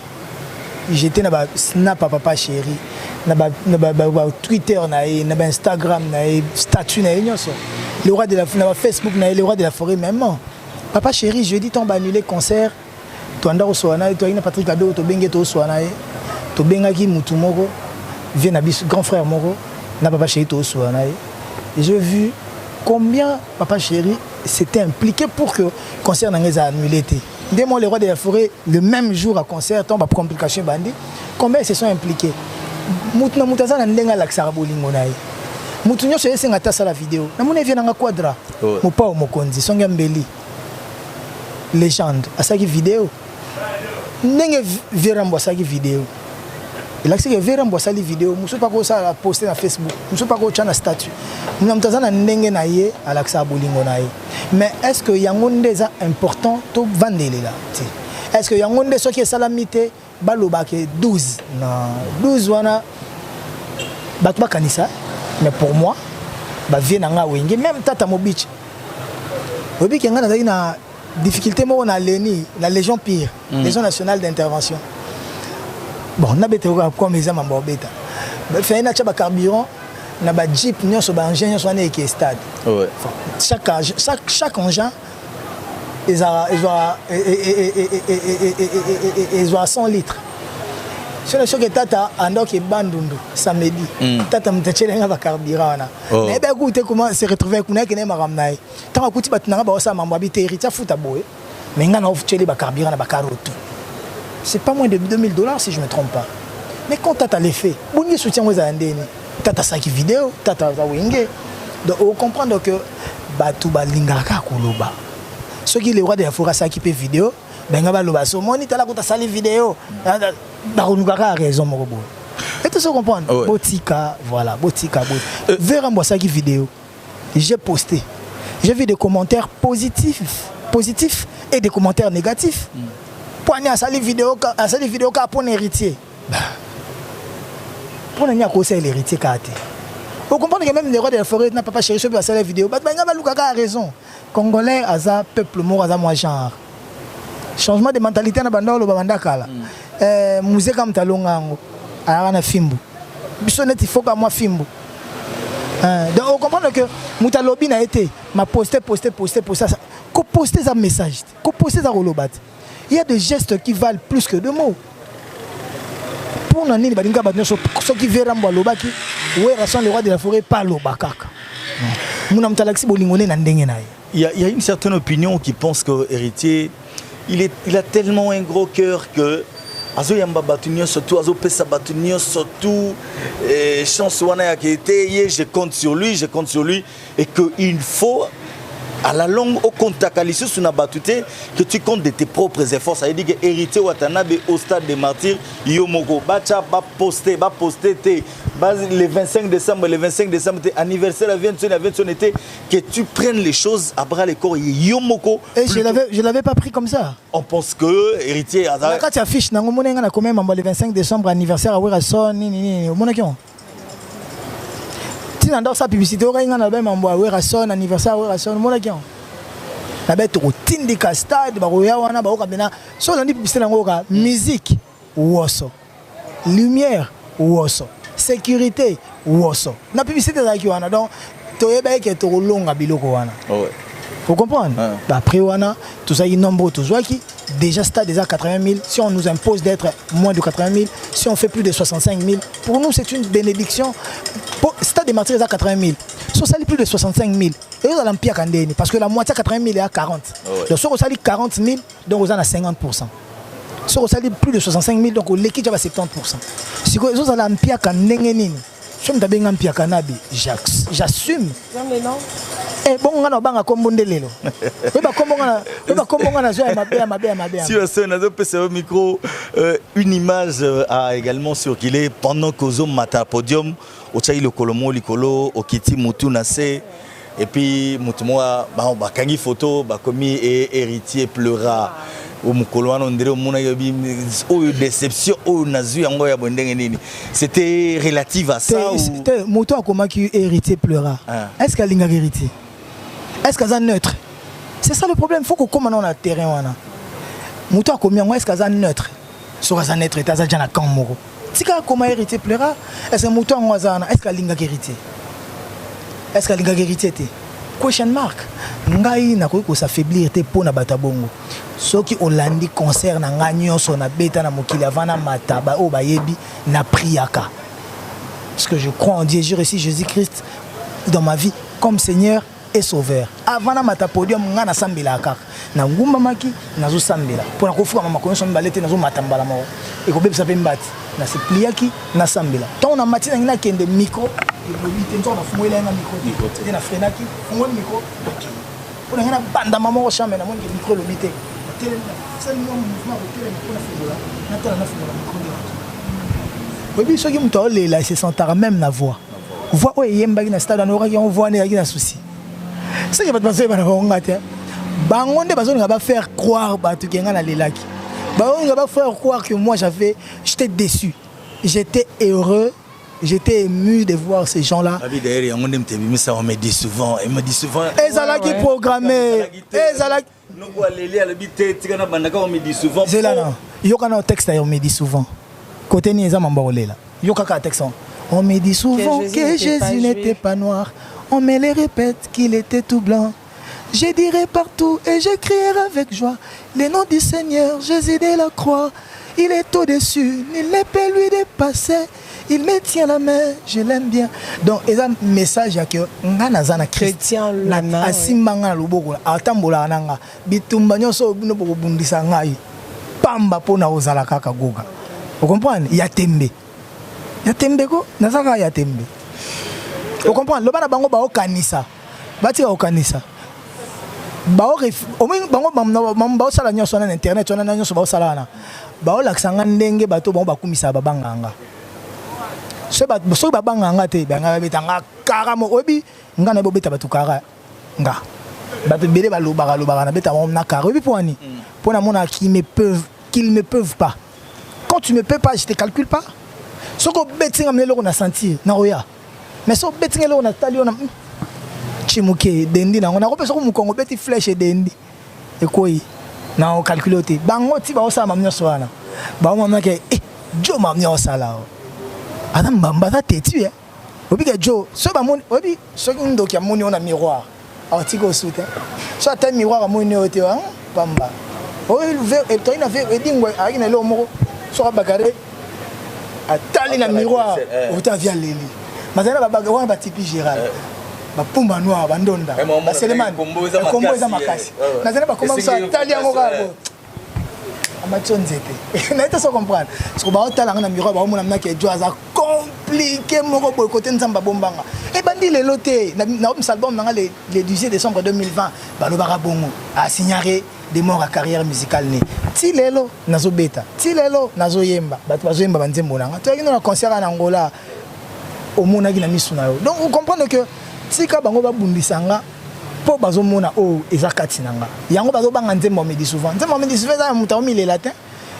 j'étais dans Snap à Papa Chéri, dans Twitter, dans Instagram, dans statut, le roi de la Facebook, le roi de la forêt même. Papa Chéri, je dis, on va annuler le concert. Tu as Oswana, tu as Patrick Ado, tu as Bengue Oswana, tu as Bengue Moutoumoro, vient grand frère Moro, na Papa Chéri Oswana. J'ai vu combien Papa Chéri s'était impliqué pour que le concert n'ait annulé. Dès moi, les rois de la forêt, le même jour à concert, tombe à complication bandit, combien ils se sont impliqués. Moutaza n'a pas l'accès Lingonaï. Moutounio se laisse à la vidéo. N'a mon vient dans quadra. Mon pas au Mokondi, son gambeli. Légende, à sa vidéo. N'est-ce pas Virambo à sa vidéo. Il a dit que verra moi sali vidéo, muso pas ko ça poster na Facebook, muso pas ko na statut. Nous avons tazana ndenge na ye alaxa bolingo na ye. Mais est-ce que yangonde est important to vandele là? Est-ce que yangonde ce qui est salamité baloba ke 12 non 12 wana batba kanisa mais pour moi ba vie na nga wenge même tata mobich. Obi ke nga na na difficulté mo na leni la légion pire, légion nationale d'intervention. Bon, on a besoin comme les hommes en bêta. Fait un achat carburant, on a un jeep, on a un engin, on a un stade. Chaque engin, ils ont 100 litres. Si on a choqué tata, on a un bandundu samedi. Tata m'a dit un carburant. Mais ben écoutez comment se retrouver avec une maramnaï. Tant que tu vas te n'avoir ça, maman habite héritier fout à boue. Mais on a offert le carburant à Bakarotu. C'est pas moins de $2000 si je ne me trompe pas. Mais quand Tata les fait, vous soutien aux Andéni, Tata Saki vidéo, Tata Zawinge. Donc on comprend que Batu Balingaka Koloba. Ceux qui les rois de la forêt Saki peut vidéo, Bengaba Loba, so moni tala kota sali vidéo. Barunugaka a raison mon robot. Et tout ça comprendre. Botika, voilà, Botika. Vers moi Saki vidéo. J'ai posté. J'ai vu des commentaires positifs et des commentaires négatifs. Poignet à salir vidéo pour un héritier. Pour un conseil l'héritier kate. Vous comprenez que même les rois de la forêt n'a pas cherché à salir vidéo. Mais a raison. Congolais a peuple mort a moi genre. Changement de mentalité na banda lo banda kala. Musée comme talongango. Alors na fimbu. Bisonnet il faut que moi fimbu. Donc on comprend que Moutalobi n'a été m'a posté ça. Ko poster un message. Ko poster ça rolobat. Il y a des gestes qui valent plus que de mots. Pour nani badinga badino ceux qui verront Mbaloba qui ouais raison le roi de la forêt pas l'obakaka. Muna mtalaxi bolingone na ndenge na. Il y a une certaine opinion qui pense que héritier il a tellement un gros cœur que azo yamba batunio surtout azo pesa batunio surtout chance wana qui était je compte sur lui et que il faut à la longue au contact à l'issue sur batute que tu comptes de tes propres efforts. Ça veut dire que héritier Watanabe au stade des martyrs Yomoko bacha va poster le 25 décembre tes anniversaire à 21 été que tu prennes les choses à bras le corps Yomoko. Et je l'avais pas pris comme ça. On pense que héritier quand tu affiches nango monenga na quand même le 25 décembre anniversaire à Werason ni monakion. Dans sa publicité, on a même envoyé à son anniversaire, à son mon agent. La bête routine de castade, baroya wana baoka bena. Sur la publicité nangoka, musique woso, lumière woso, sécurité woso. La publicité là qui wana donc toyeba que to longa biloko wana. Vous comprenez? Après wana, tout ça il nombre tout ça qui déjà stade déjà 80 000. Si on nous impose d'être moins de 80 000, si on fait plus de 65 000, pour nous c'est une bénédiction. Stade des martyrs à 80 000. Si on salit plus de 65 000, et on a l'empire candéni parce que la moitié à 80 000 est à 40. Donc si on salit 40 000, donc on a 50%. Si on salit plus de 65 000, donc l'équipe va 70%. Si on a l'empire candéni, si on a l'empire canabi, j'assume. Eh bon on a banga comme bondelelo. Si on a deux au micro, une image a également circulé pendant qu'aux hommes matin podium, au Tchaï le Colomo, Likolo, au Kiti Moutou Nassé, et puis Moutumoa, Kangi photo, Bakomi et héritier pleura. Au Mukoloan, on dirait au Mounayabi, déception, au Nazu, Angoya Bondengenini. C'était relatif à ça ou. C'était Moutou Akoma qui héritier pleura. Est-ce qu'elle a héritier? Est-ce qu'elle est neutre? C'est ça le problème. Il faut qu'on commande dans le terrain. Moutou Akoma, est-ce qu'elle est neutre? Sur la neutre, elle est déjà Kamoro. Si comment héritier pleura, est-ce que Moutou Akoma, est-ce qu'elle a héritier? Est-ce qu'elle a héritier? Question mark. Ngai na ko s'affaiblir te pona batabongo. Soki Olandi concert na ngagnon so na beta na mokili avana mataba o bayebi na priaka. Parce que je crois en Dieu, je reçois Jésus-Christ dans ma vie comme Seigneur et Sauveur. Avana matapodium ngana sambela kaka. Na ngumba maki nazo sambela. Pona ko fuka mama ko so mbalete nazo matambala mo. E ko bebisa pe mbati. Na se pliaki na sambela. Tant na matina ngina kende micro. Il y a un micro. Il y a un frenaki. Il y a un micro. Il y a un banda maman au champ. Il y a un micro. Il y a un Oui, ceux qui me tournent là, se sentent même la voix. Voix où il y a un stade en aura qui on voit un souci. Ce qui va te passer, Bangonde va faire croire que va faire croire que moi j'étais déçu. J'étais heureux, j'étais ému de voir ces gens-là. On me dit souvent, il me dit souvent. Et ça qui programmé. Et ça c'est là non. Yokana texte on me dit souvent. Côté Nieza Mambaolela. Yokaka texte. On me dit souvent que Jésus n'était pas noir. On me les répète qu'il était tout blanc. Je dirai partout et je crierai avec joie le nom du Seigneur, Jésus de la croix. Il est au-dessus, il ne peut lui dépasser. Il me tient la main, je l'aime bien. Donc, il y a un message que Nganazana chrétien la main. Asimanga luboko, atambola nanga. Bitumbanyo so bunobo bundisa ngai. Pamba pona ozala kaka goga. Vous comprenez? Il y a tembe. Il y a tembe ko, nazaka ya tembe. Vous comprenez? Le bana bango ba okanisa. Bati okanisa. Bango sala nyonso na internet on a nyonso ba sala na ba laksanga ndenge bato bango bakumisa babanganga so babanganga te banga betanga karamo obi ngana bo beta batu kara nga bato bele baloba na beta na kara obi poani pona mona qu'ils ne peuvent pas. Quand tu ne peux pas, je te calcule pas. Ce que betting amène on a senti na oya mais so betting on a tali on a Chimuke dendi na on a repéré mu Congo beti flèche dendi et quoi na on calcule te bango ti ba o sa mamnya soana ba o mamna ke jo mamnya o sala adam bamba ta teti obi ke jo so ba mon obi so ndo ki amoni on a miroir a ti ko soute so ta miroir amoni o te bamba o e to ina ve edingwe a ina lo moko so ba gare atali na miroir o ta via leli mazana ba ba ba tipi Gérald Pumba noir bandonda Seleman combo eza makasi nazana ba komba so tali yango kabo amachonzete na ita so comprendre parce que ba otala na miroir ba omona mna ke jo aza compliqué moko boy côté nzamba bombanga e bandi lelo te na album nanga le 18 décembre 2020 ba lo bara bongo a signalé des morts à carrière musicale ne ti lelo nazo beta ti lelo nazo yemba bato bazo yemba banzembo nanga to yino na concert en Angola au mona ki na misuna yo donc vous comprenez que tika bango babundisanga po bazomona o ezakati nanga yango bazobanga nzembo me dit souvent za muta omile latin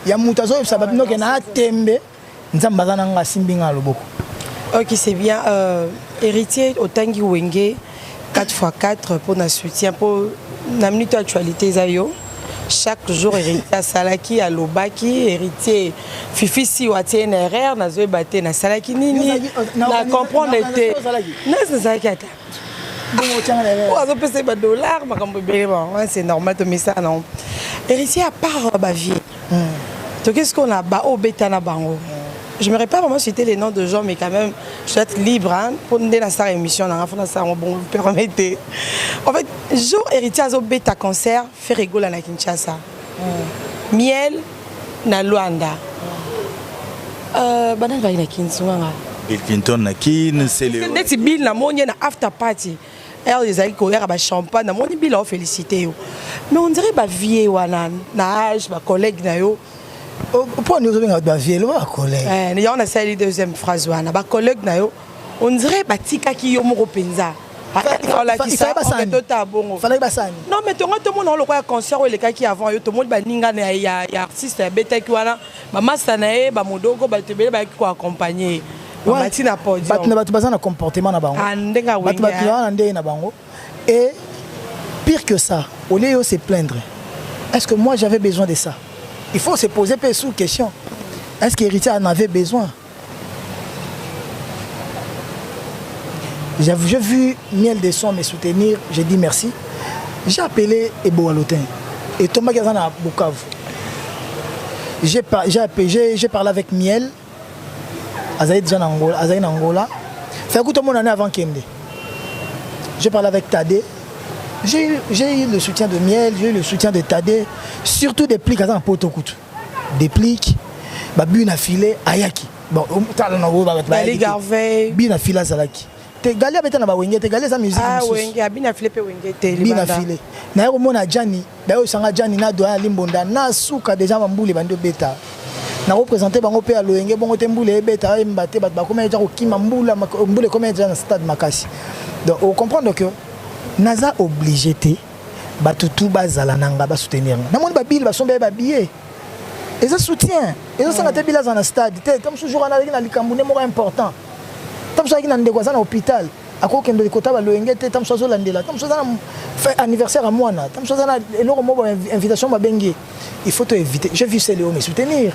ya muta zo sababu ke na tembe nzamba zananga simbinga loboko. OK, c'est bien héritier otangi wenge 4x4 pour na soutien pour na minute actualité zayo chaque jour héritier salaki à lobaki héritier fifi si wa TNRR na zo baté na salaki nini na comprendre été na salaki ata $, c'est normal de mettre ça non héritier à part ba vie donc qu'est-ce qu'on a ba au beta na bango je me pas vraiment citer les noms de gens mais quand même je dois être libre hein, pour nous dans sa émission dans la ça bon vous permettez en fait jour héritier à beta concert fait rigoler na Kinshasa miel na Luanda banane va na Kinshasa Bill Clinton na kin c'est le net Bill na monia na after party elle les a courir à champagne na moni Bill a félicité mais on dirait ba vie wana na âge ba collègue na yo pour nous venir ba vie le collègue on a ça la deuxième phrase wana ba collègue na yo on dirait ba tika ki yo moko penza non mais tout le monde a concert le cas qui avant tout le monde baninga ya artiste beta ki wana mama sanae ba modoko ba tebele ba ko accompagner batina podium batu bazana comportement na bango batu na ndé na bango et pire que ça au lieu de se plaindre est-ce que moi j'avais besoin de ça il faut se poser peu sous question est-ce que héritier en avait besoin. J'ai vu Miel des Sons me soutenir, j'ai dit merci. J'ai appelé Ebo Alotin et Thomas Gazana à Bukavu. J'ai parlé avec Miel, Azaïd Angola. Fait écoute mon année avant Kende. J'ai parlé avec Tadé. J'ai eu le soutien de Miel, j'ai eu le soutien de Tadé, surtout des plics à Potokout. Des plics, Babuna filé, Ayaki. Bon, Bali Garvey, Bina fila Zalaki. Galia beta na ba wenge te galia za musique wenge abina filé pe wenge te bina filé na yo mona Jani ba yo sanga Jani na doya limbonda na suka déjà mambuli bando beta na représenté bango pe à Loenge bongo temboule beta mbate bat ba comme déjà okima mbula mbule comme déjà dans stade makasi. Donc on comprend que naza obligé té batutu bazala nanga ba soutenir. Na moni ba bill ba sombe ba billet. Et ça soutient. Et ça na te bila dans stade. Comme toujours on a na likambu ne mo important. Comme ça qui na ndeko za na hôpital. Ako kendo likota ba Loenge té tam sozo landela. Tam sozo na fait anniversaire à moi na. Tam sozo na eloko mo invitation ba bengi. Il faut te éviter. J'ai vu Céléo me soutenir.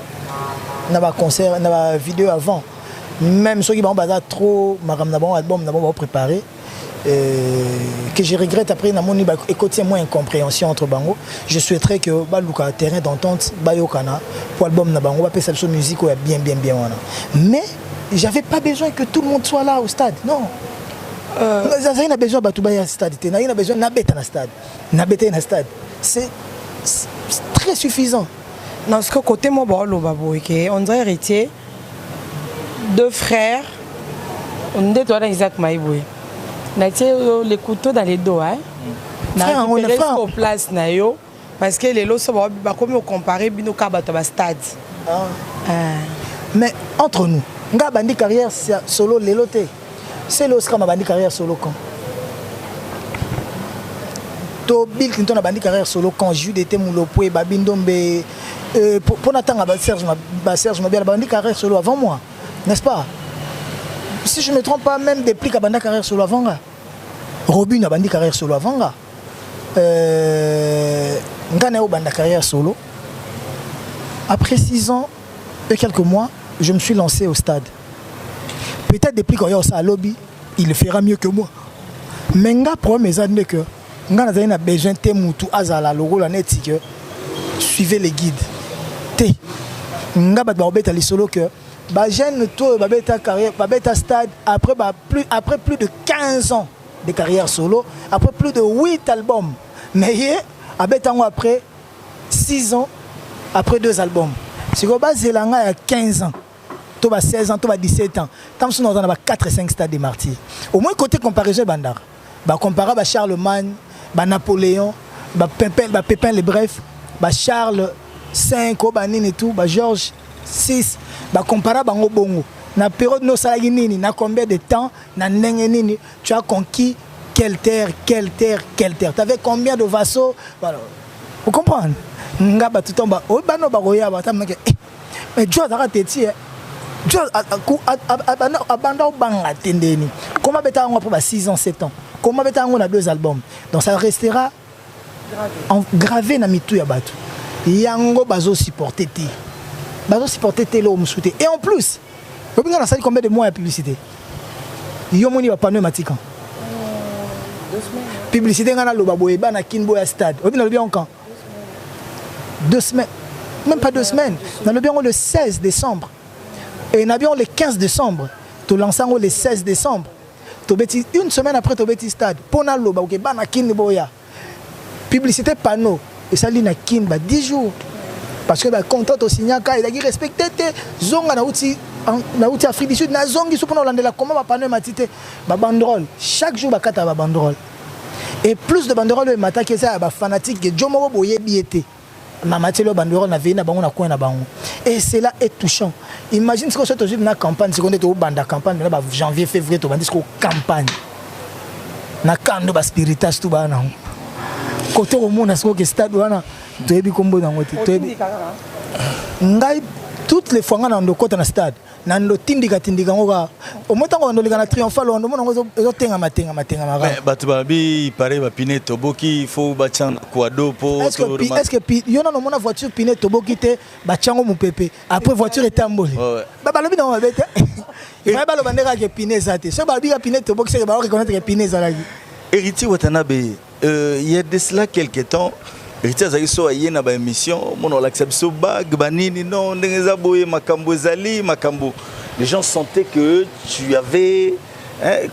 Dans ma concert, dans ma vidéo avant. Même ceux qui vont bazar trop, ma album, n'a préparé. Que je regrette après, dans mon écoutez moins incompréhension entre bango. Je souhaiterais que Balouka terrain d'entente, Bayokana pour l'album na bango, pas cette musique bien. Mais j'avais pas besoin que tout le monde soit là au stade. Non. Zazaï n'a besoin de Batoubaïa stade. Il a besoin de stade. Nabeta stade. C'est très suffisant. Dans ce côté, moi, on dirait héritier, deux frères, on est dans Isaac Maïboui. On a les couteaux dans les dos. Frère, on est au place, parce que les lots sont comme comparé à stade. Mais entre nous, on a bandi carrière solo, les lotés. C'est l'Oscar ma bandi carrière solo quand. Bill Clinton a bandi carrière solo quand Jude était Moulopoué, Babindombe, pour n'attendre Serge Mabia a bandi carrière solo avant moi, n'est-ce pas? Si je ne me trompe pas, même des plics a bandi carrière solo avant. Robin a bandi carrière solo avant. Ngana a bandi carrière solo. Après 6 ans et quelques mois, je me suis lancé au stade. Peut-être des plics à lobby, il le fera mieux que moi. Mais nga problème est que nga na besoin de mutu azala logo la net que suivez les guides té nga ba obeta li solo que ba jeune to ba beta carrière ba beta stade après plus de 15 ans de carrière solo, après plus de 8 albums, mais abeta après 6 ans après 2 albums. Si go ba zelanga ya 15 ans to ba 16 ans to ba 17 ans tant que nous on a 4 et 5 stades des martyrs. Au moins côté comparaison bandar ba comparable à Charlemagne, ba Napoléon, ba Pépin le Bref, ba Charles 5, ba nini et tout, ba Georges 6, ba comparable à Bongo. Na période no salagi nini, na combien de temps, na ndenge nini, tu as conquis quelle terre. Tu avais combien de vassaux? Voilà. Vous comprenez? Nga ba tout en bas. Oh ba no ba roya ba tam que mais Dieu a raté Dieu abanda banga tendeni. Comment beta on après 6 ans 7 ans. Comment on a 2 albums. Donc ça restera gravé dans mitou ya batu. Yango bazo supporter té. Bazo supporter té lo musouté. Et en plus, vous avez ça combien de mois de publicité? Yo moni ba panneau matikan. 2 semaines. Publicité ngana lo baboye ba na Kinbo ya stade. Vous avez bien quand 2 semaines. Même pas 2 semaines. Dans le bien le 16 décembre. Et nous avions le 15 décembre. Tout l'ensemble le 16 décembre. Une semaine après Tobeti Stade, Pona Loba, Bana Kinboya. Publicité panneau. Et ça lit na Kinba 10 jours. Parce que le contrat au Signaka, il a respecté Zonga na Afrique du Sud, na Zongi sous pendant la comment va panneau matité. Ba banderole. Chaque jour, bakata ba banderole. Et plus de banderole, le matin que ça, ba fanatique, que Jomo Boye biété. Mamatelo banderole na veina bango na coin na bango. Et cela est touchant. Imagine ce que c'est aujourd'hui dans campagne, c'est qu'on est au banda campagne, mais là janvier février to bandis ko campagne. Na kando ba spiritage tout ba na. Côté au monde est-ce que stade wana to ebi kombo na ngoti to ebi. Ngai toutes les fois ngana ndo kota na stade. Nando tindika ngoka. Au moins tango ndo likana triomphal ndo mona ngo tenga matenga mara. Mais batu babi pare ba pine toboki faut ba tchan kwado po. Est-ce que yona no mona voiture pine toboki te ba tchango mupepe après voiture etamboli. Ba balobi na mabete. Il va balo bandera ke pine zate. So ba biga pine toboki se ba reconnaître que pine zalaki. Héritier Watanabe, il y a de cela quelques temps. Héritier Zaïso a une émission, mon accepte ce bag, banini non, n'engaboye makambo zali makambo. Les gens sentaient que tu avais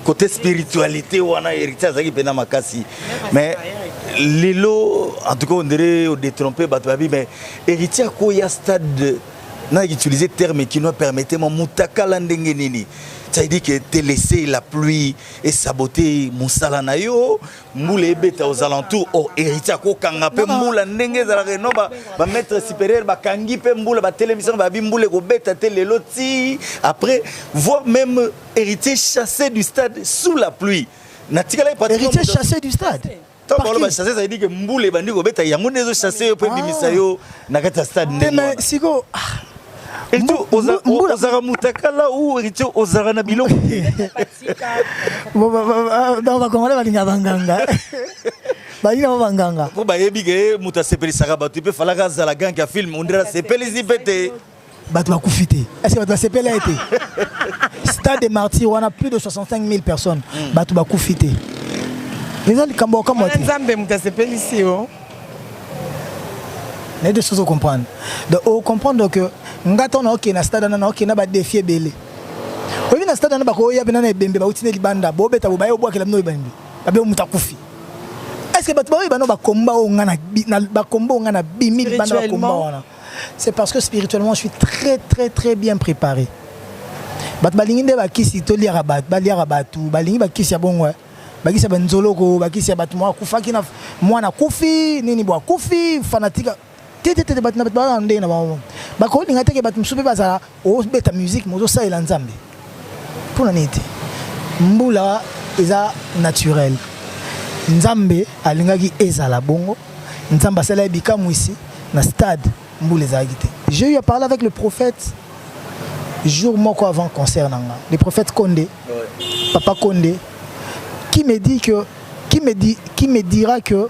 côté spiritualité ou un héritier Zaï pena makasi. Mais Lilo, en tout cas on dirait au détrompé Batbabi, mais héritier quoi il y a stade n'a utilisé terme qui nous permettait mon mutaka landengenini. Ça veut dire que te laisser la pluie et saboter musala na yo, moule beta aux alentours, or héritier ko kanga pe moula ndenge za la reno ba maître supérieur ba kangi pe moula ba télévision ba bimboule ko beta télé loti. Après voir même héritier chassé du stade sous la pluie. Héritier chassé du stade. Ça veut dire que mboule bandi ko beta yango nezo chassé pe bimisa yo na kata stade ndenge. Mais siko et tout ozara mutakala ou héritier ozara na biloko. Bon va commencer balinga banganga. Balinga banganga. Pour bayebi ke muta sepeli saraba tu peux falaka za la gang ya film on dirait sepeli zipete. Batu bakufite. Est-ce que batu sepeli a été? Stade des Martyrs, on a plus de 65 000 personnes. Batu bakufite. Les gens kambo comme moi. Nzambe muta sepeli ici oh. Les deux choses à comprendre. Donc, on comprend que ngato na okena stade na okena ba défier belé. Obi na stade na ba ko ya bena na bembe ba utine libanda bo beta bo ba yo bo akela no bembe. Ba be mutakufi. Est-ce que batu ba no ba komba o ngana ba komba o ngana bimi libanda ba komba wana. C'est parce que spirituellement je suis très bien préparé. Bat balinginde ba kisi to lira bat ba lira batu balingi ba kisi ya bongo. Ba kisi ba nzoloko ba kisi ya batu mo kufa kina mwana kufi nini bo kufi fanatika. Tete batna batba ndé na ba ko linga teke bat msupe bazala o beta musique mozo sa ila nzambe pour la nete mbula eza naturel nzambe alingaki ezala bongo nzamba sala bikamu ici na stade mbula eza gité. J'ai eu à parler avec le prophète jour moko avant concert nanga le prophète Condé papa Condé qui me dira que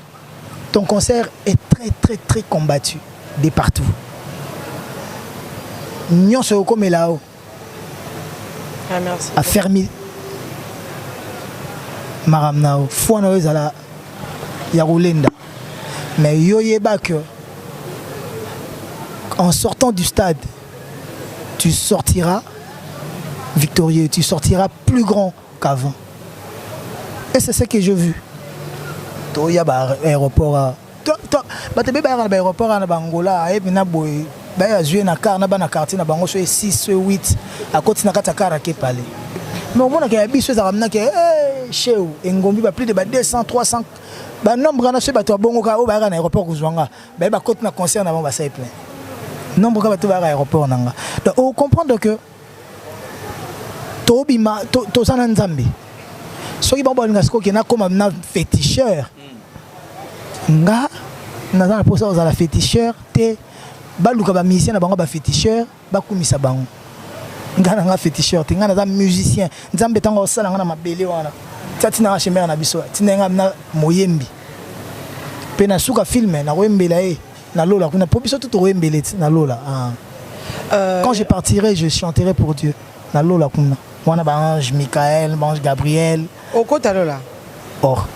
ton concert est très combattu de partout. Nyon se comme là-haut. Ah merci. A fermé Maramnao. Foi no ezala ya rolenda. Mais yo yeba que en sortant du stade, tu sortiras victorieux, tu sortiras plus grand qu'avant. Et c'est ce que j'ai vu. Il y a un aéroport à l'aéroport à Bangola et puis na boy ba jouer na car na ba na quartier na bango so 6 8 à côté na kata car ke palais mais on a que biso za ramna ke chez ngombi ba plus de 200 300 ba nombre na so ba to bongo ka o ba na aéroport ku zwanga ba côté na concert na ba ça plein nombre ka ba to ba aéroport nanga donc on comprendre que to bima to sana nzambe soki ba bolinga siko ke na comme na féticheur nga naza na posa za la féticheur te baluka ba musicien na bango ba féticheur ba kumisa bango nga na nga féticheur te nga naza musicien nzambe tango osala nga na mabele wana tati na chemer na biso tinenga na moyembi pe na suka filme na wembela na lola kuna popiso tout wembele na lola quand je partirai je chanterai pour Dieu na lola kuna wana ba ange Michael ba ange Gabriel okota lola or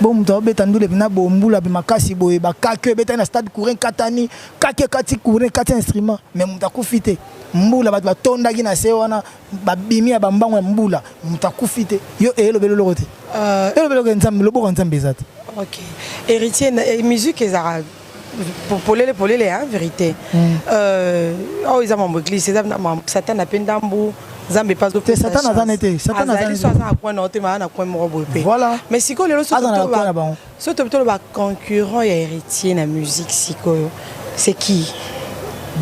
bon muto beta ndule bina bombula bi makasi boye ba kake beta na stade courir katani kake kati courir kati instrument mais mutakufite mbula bat ba tondaki na se wana ba bimi ya bambango mbula mutakufite yo elobelo lokote elobelo ke nzambe lobo nzambe zati. OK héritier musique ezara pour les hein vérité oh ils ont glissé Satan a pendambu Zambe pas de Satan a zanete Satan a zanete voilà mais si ko lelo surtout ba concurrent ya héritier na musique siko c'est qui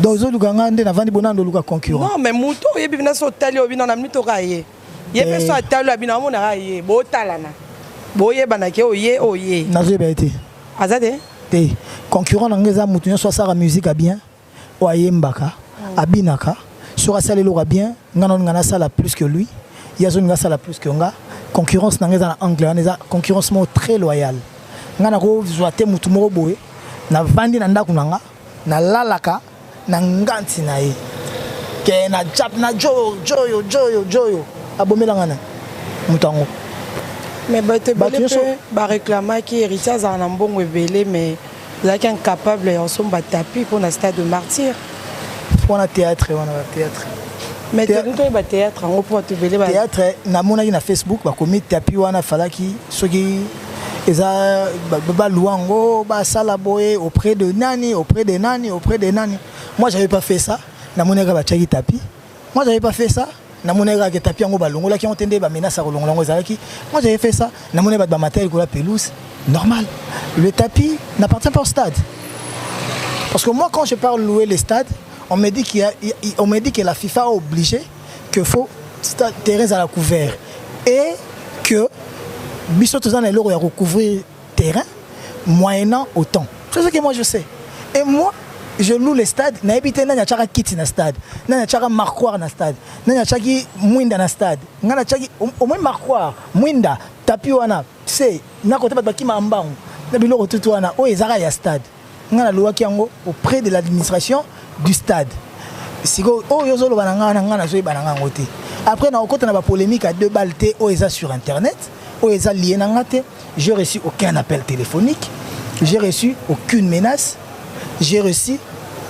dozo luganga nde na vandi bonando luka concurrent non mais muto yebi bina so tali obina na mito kaye yebe so tali obina mona kaye bo talana bo yeba na ke oye na zeba été azade te concurrent ngeza mutu nyo so sara musique a bien o ayembaka abinaka sur asale lora bien ngana sala plus que lui yazo ngana sala plus que nga concurrence ngeza en anglais ngeza concurrence mo très loyal ngana ko zoate mutu mo boye na vandi na ndaku nanga na lalaka na nganti na ye ke na jap na joyo abomela ngana mutango mais ba réclamer qui héritier za na mbongo ebele mais là qui incapable en son batapi pour na stade de martyr on a théâtre mais tu as théâtre on peut te veler théâtre na mona na Facebook ba komi tapi wana falaki soki eza ba luango ba sala boye auprès de nani moi j'avais pas fait ça namoneka bachaki tapis. Moi j'avais pas fait ça. Namoneka ke tapis yango balongola ki ontende ba menace à longola ngo zalaki. Moi j'avais fait ça. Namoneka ba matel ko la pelouse. Normal. Le tapis n'appartient pas au stade. Parce que moi quand je parle louer les stades, on me dit que la FIFA a obligé que faut terrain à la couvert et que Bissot Tozan est là à recouvrir terrain moyennant autant. C'est ce que moi je sais. Et moi je loue les stades, na habité na chaka kiti na stade, na chaka marquoir na stade, na chaki mwinda na stade, na chaki au moins marquoir, mwinda, tapi wana, c'est na côté ba ki mambango, na biloko tutu wana o ezaka ya stade. Na loi ki yango auprès de l'administration du stade. Siko o yozolo bananga na zo bananga ngote. Après na okota na ba polémique à deux balles té o eza sur internet, o eza lié na ngate, j'ai reçu aucun appel téléphonique, j'ai reçu aucune menace. J'ai reçu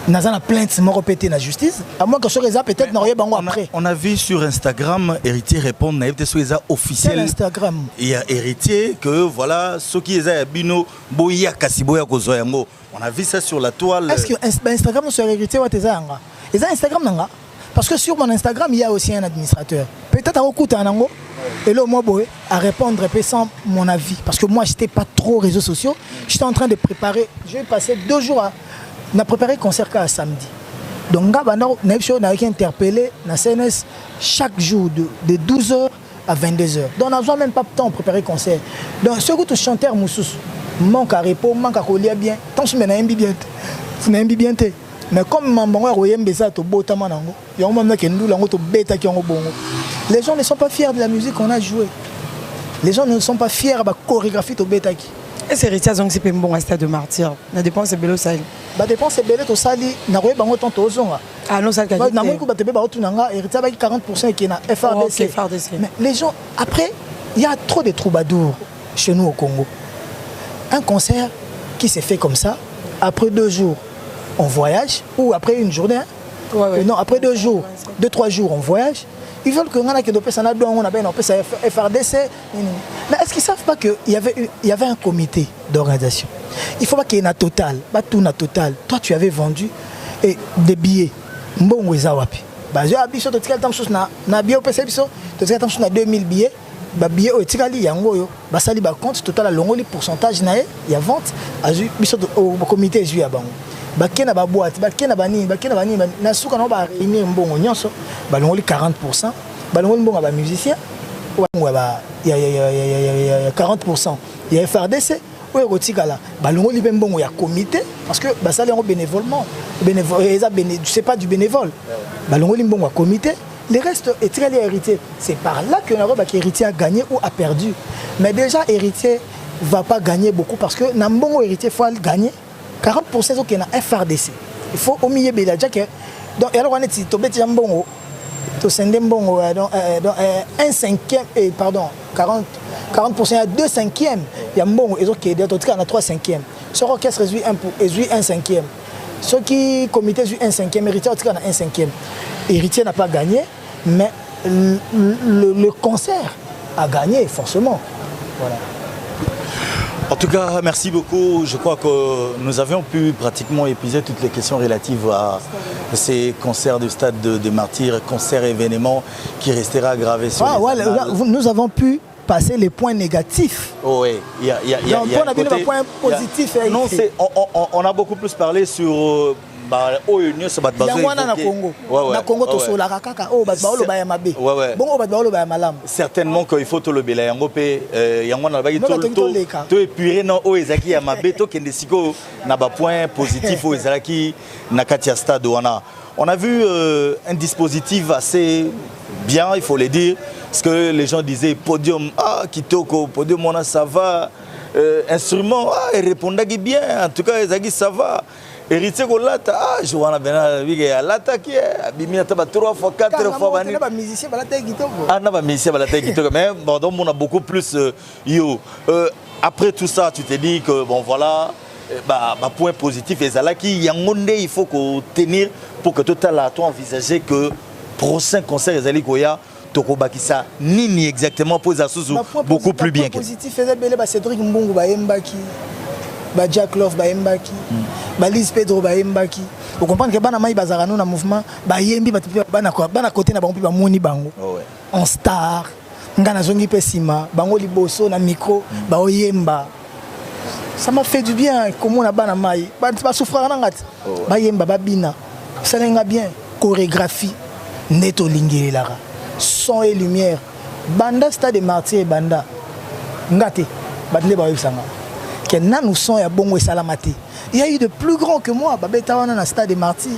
la plainte m'a répété la justice à moins que ce réseau peut-être n'aurait pas après. On a vu sur Instagram héritier répondre naïveté sur les officiels Instagram. Il y a héritier que voilà ceux qui est bino boya kasiboya kozoyango. On a vu ça sur la toile. Est-ce que Instagram sur héritier ou tezanga? Et ça Instagram nanga parce que sur mon Instagram il y a aussi un administrateur. Peut-être à écouter un ango et là moi boy à répondre sans mon avis parce que moi j'étais pas trop réseaux sociaux, j'étais en train de préparer, je vais passer 2 jours à on a préparé concert à samedi. Donc, on a interpellé la CNS chaque jour de 12h à 22h. Donc, on n'a même pas de temps pour préparer concert. Donc, ce que tu chanteur Moussous, manque à repos, manque à coller bien. Tant que tu m'as bien. Mais comme les gens ne sont pas fiers de la musique qu'on a jouée. Les gens ne sont pas fiers de la chorégraphie de Betaki. Et c'est héritier donc c'est bon à stade de martyr. La dépense c'est bello sali. Ba dépense c'est bello to sali na roye bango tant tozonga. Ah non ça qualité. Na moi ko ba tebe ba otunanga héritier ba 40% qui na FRDC. Mais les gens après il y a trop de troubadours chez nous au Congo. Un concert qui s'est fait comme ça après 2 jours on voyage ou après une journée hein? Ouais. Non après 2 jours, 2-3 jours on voyage. Ils veulent que on a que on a FRDC. Mais est-ce qu'ils ne savent pas qu'il y avait un comité d'organisation? Il ne faut pas qu'il y ait un total. Total. Toi, tu avais vendu des billets. Mbongo ezawapi. J'ai habité sur le billet, 2000 billets. Les billets ont été compte total le pourcentage il y a vente au comité juillet. Bakena ba boîte bakena bani na suka no ba réunir mbongo nyonso balongoli 40% balongoli mbongo ba musicien ba ya 40% ya FRDC oyo kotikala balongoli be mbongo ya comité parce que basali ngo bénévolement c'est pas du bénévole balongoli mbongo ya comité le reste est très héritier c'est par là que na héritier a gagné ou a perdu mais déjà héritier va pas gagner beaucoup parce que na mbongo héritier faut gagner 40% qui est dans FRDC. Il faut au milieu de la jacket. Donc, alors on est si tu bêtes jambon, tu sens bon donc 1/5 pardon 40% il y a 2/5 il y a bon et autres qui est d'autres cas on a 3/5. Ce orchestre résuit 1/5. Ceux qui comité résuit 1/5, héritier en tout cas on a 1/5. Héritier n'a pas gagné, mais le concert a gagné forcément. Voilà. En tout cas, merci beaucoup. Je crois que nous avions pu pratiquement épuiser toutes les questions relatives à ces concerts du stade des Martyrs, concerts événements qui restera gravés sur les annales. Nous avons pu passer les points négatifs. Oh, oui, il y a un point positif. Non, on a beaucoup plus parlé sur... Certainement qu'il faut tout le béla yango pe yango na baki to épurer non o ezaki ya mabe to kende siko na ba point positif o ezaki na katia stade wana. On a vu un dispositif assez bien, il faut le dire, parce que les gens disaient podium kitoko podium on a ça va instrument il répondait bien en tout cas ezaki ça va. Héritier Golata, je vois la lata qui est abîmé 3 fois 4 fois. On a musicien mais bon donc on a beaucoup plus après tout ça tu te dis que bon voilà point positif et ça là qui yangonde il faut qu'on tenir pour que total à toi envisager que prochain concert ezali koya tokobakisa nini exactement pour ça beaucoup plus bien que positif et Cédric Mbongo ba Mbaki ba Jack Love ba Mbaki ba Liz Pedro ba Mbaki vous comprenez que bana mai bazara no na mouvement ba yembi bana côté na bango ba moni bango en star ngana zongi pesima bango liboso na micro ba oyemba ça m'a fait du bien comme on a bana mai ba souffrir na ngati ba yemba ba bina ça lenga bien chorégraphie neto lingelara son et lumière banda stade de martyr banda ngate batne ba yebsanga que nous son ya bongo salamati il y a eu de plus grands que moi babeta wana na stade de martyr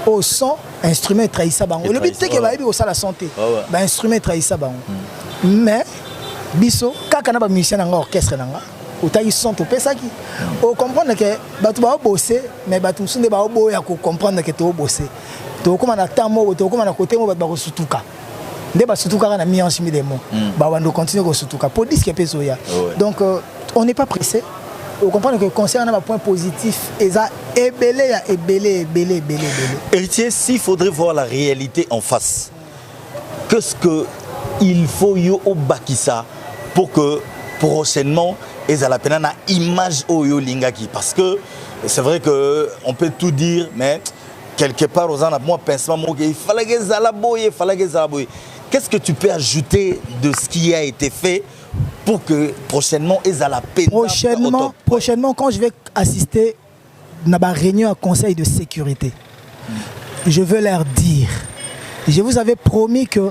au son instrument trahissa bango le but c'est que ba yebi au sala santé ba instrument trahissa bango mais biso kaka na ba musicien nga orchestre nanga utayi son to pesaki o comprendre que batu ba bosser mais batu sunde ba boya ko comprendre que to bosser to koma na tamo to koma na côté mo ba ko sutuka nde ba sutuka na mi en chimie des mots ba wando continuer ko sutuka pour disque peso ya donc on n'est pas pressé. Vous comprenez que le concert a un point positif et ça est belé. Héritier, s'il faudrait voir la réalité en face, qu'est-ce qu'il faut au Bakissa pour que prochainement ils aient la peine une image au Lingaki? Parce que c'est vrai qu'on peut tout dire, mais quelque part aux ans, moi, pensement, il fallait que ça la boye. Qu'est-ce que tu peux ajouter de ce qui a été fait pour que prochainement ils aient la peine? Prochainement, quand je vais assister à une réunion à conseil de sécurité, je veux leur dire, je vous avais promis que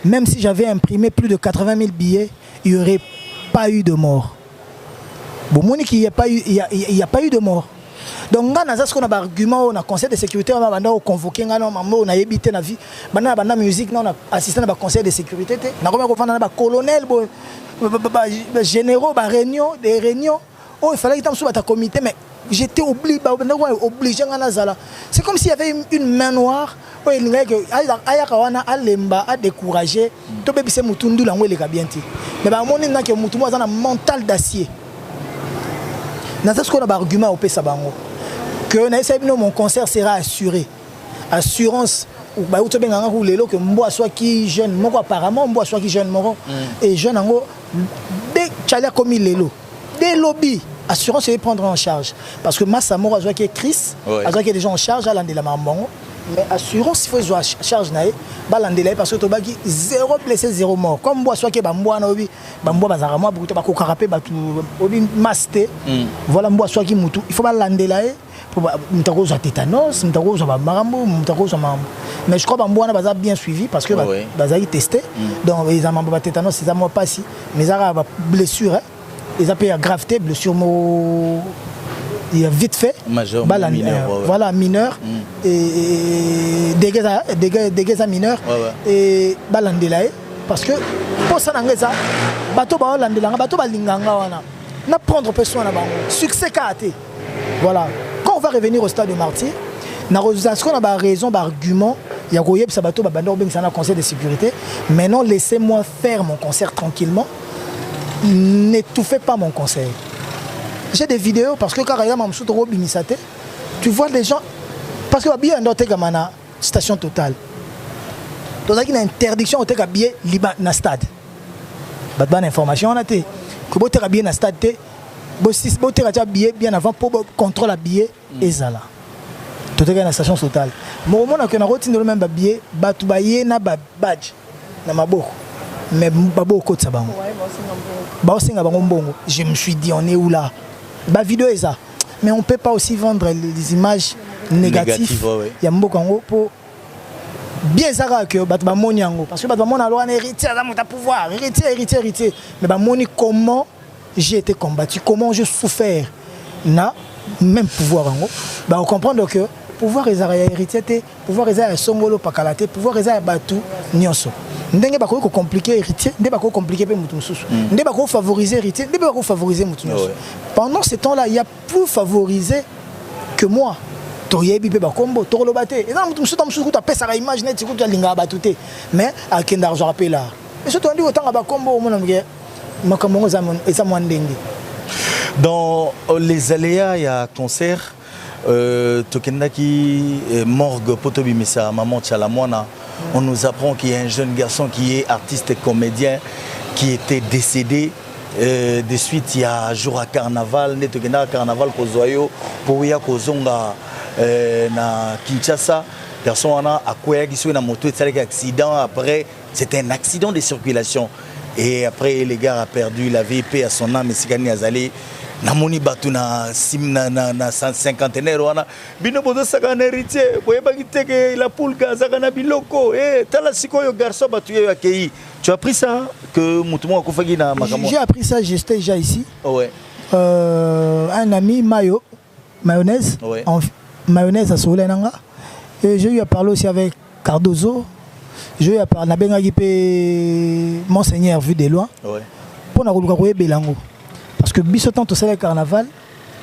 même si j'avais imprimé plus de 80 000 billets, il n'y aurait pas eu de mort. Bon, il n'y a pas eu de mort. Donc, on a un argument, on a un conseil de sécurité, on a convoqué, on a évité la vie, on a la musique, on a assisté à un conseil de sécurité, on a un colonel, généraux, des réunions. Oh, il fallait que tu sois dans comité, mais j'étais obligé. C'est comme s'il y avait une main noire. Il y a découragé. Mais un mental d'acier. Nous avons un argument au Pessabango. Que mon concert sera assuré. Assurance. Que moi soit qui jeune, moi apparemment moi soit qui jeune moro et jeune en dès Tchalia comme il lelo des lobbies assurance va prendre en charge parce que Massa moro a qui est Chris a qui des gens en charge à l'ande la mambo mais assurance il faut jouer charge naé balandela parce que to baki 0 blessé 0 mort comme moi soit que bamboa na obi bamboa bazara moi beaucoup ba ko karape ba tu obi masté voilà moi soit qui mutu il faut balandela mutakoza tétanos mutakoza ba marambo mutakoza mambo mais je crois que Bambouana va bien suivi parce que va testé donc ils ont mambo tétanos c'est à moi pas si mais ça a blessure ils ont payé gravité blessure il y a vite fait majeur mineur voilà mineur et dégâts mineurs et balandelae parce que pour ça n'angeza bateau balandela bateau balinganga wana na prendre personne na bango succès katé voilà. Quand on va revenir au stade de Martyr, on a raison, argument, il y a un conseil de sécurité. Maintenant, laissez-moi faire mon concert tranquillement. N'étouffez pas mon concert. J'ai des vidéos parce que quand tu vois les gens. Parce que il y a une station totale. Il y a une interdiction de billet dans le stade. Il y a une information. Il y a billet dans le stade. Si vous avez billet bien avant pour contrôler le billet, et ça là. Tout est dans la station totale. Mais au moment où on a retiré le même billet, il y a un badge. Mais il y a je me suis dit, on est où là? La vidéo est ça. Mais on ne peut pas aussi vendre les images négatives. Il y a un pour bien ça que parce que on a héritier à pouvoir, héritier. Mais comment j'ai été combattu, comment j'ai souffert, na même pouvoir en haut, on comprend que pouvoir est héritier, pouvoir est songolo pakalate, pouvoir est batu nyonso. Ndenge ba ko compliquer héritier, ndenge ba ko compliquer pe mutu mususu. Ndenge ba ko favoriser héritier, ndenge ba ko favoriser mutu nyonso. Pendant ce temps-là, il y a plus favorisé que moi. Toyebi pe ba kombo, tolo baté. Et là mutu mususu mususu ta pesa la image net ku ta linga batute. Mais à kenda argent rappel là. Et surtout on dit autant ba kombo mon amie. Dans les aléas, il y a concert. Tokendaki morgue Potobi Missa Maman Tchalamwana. On nous apprend qu'il y a un jeune garçon qui est artiste et comédien qui était décédé de suite il y a jour à carnaval netokenda carnaval kozoyo pour ya kozonga na Kinshasa personne wana akoya qui na moto et accident après c'était un accident de circulation et après le gars a perdu la vie paix à son âme Sikani Azali namoni batu na cinquantenaire wana bino bozo saka na héritier boyeba kiteke la poule kazaka na biloko tala sikoyo garçon batu yo akei. Tu as appris ça que Moutoumou a koufagi na makamo? J'ai appris ça, j'étais déjà ici. Ouais. Un ami mayonnaise, ouais. Mayonnaise à Solenanga. Et j'ai eu à parler aussi avec Cardozo. J'ai eu à parler avec Monseigneur vu de loin. Ouais. Pour nous Belango. Parce que bisotant tout ça le carnaval,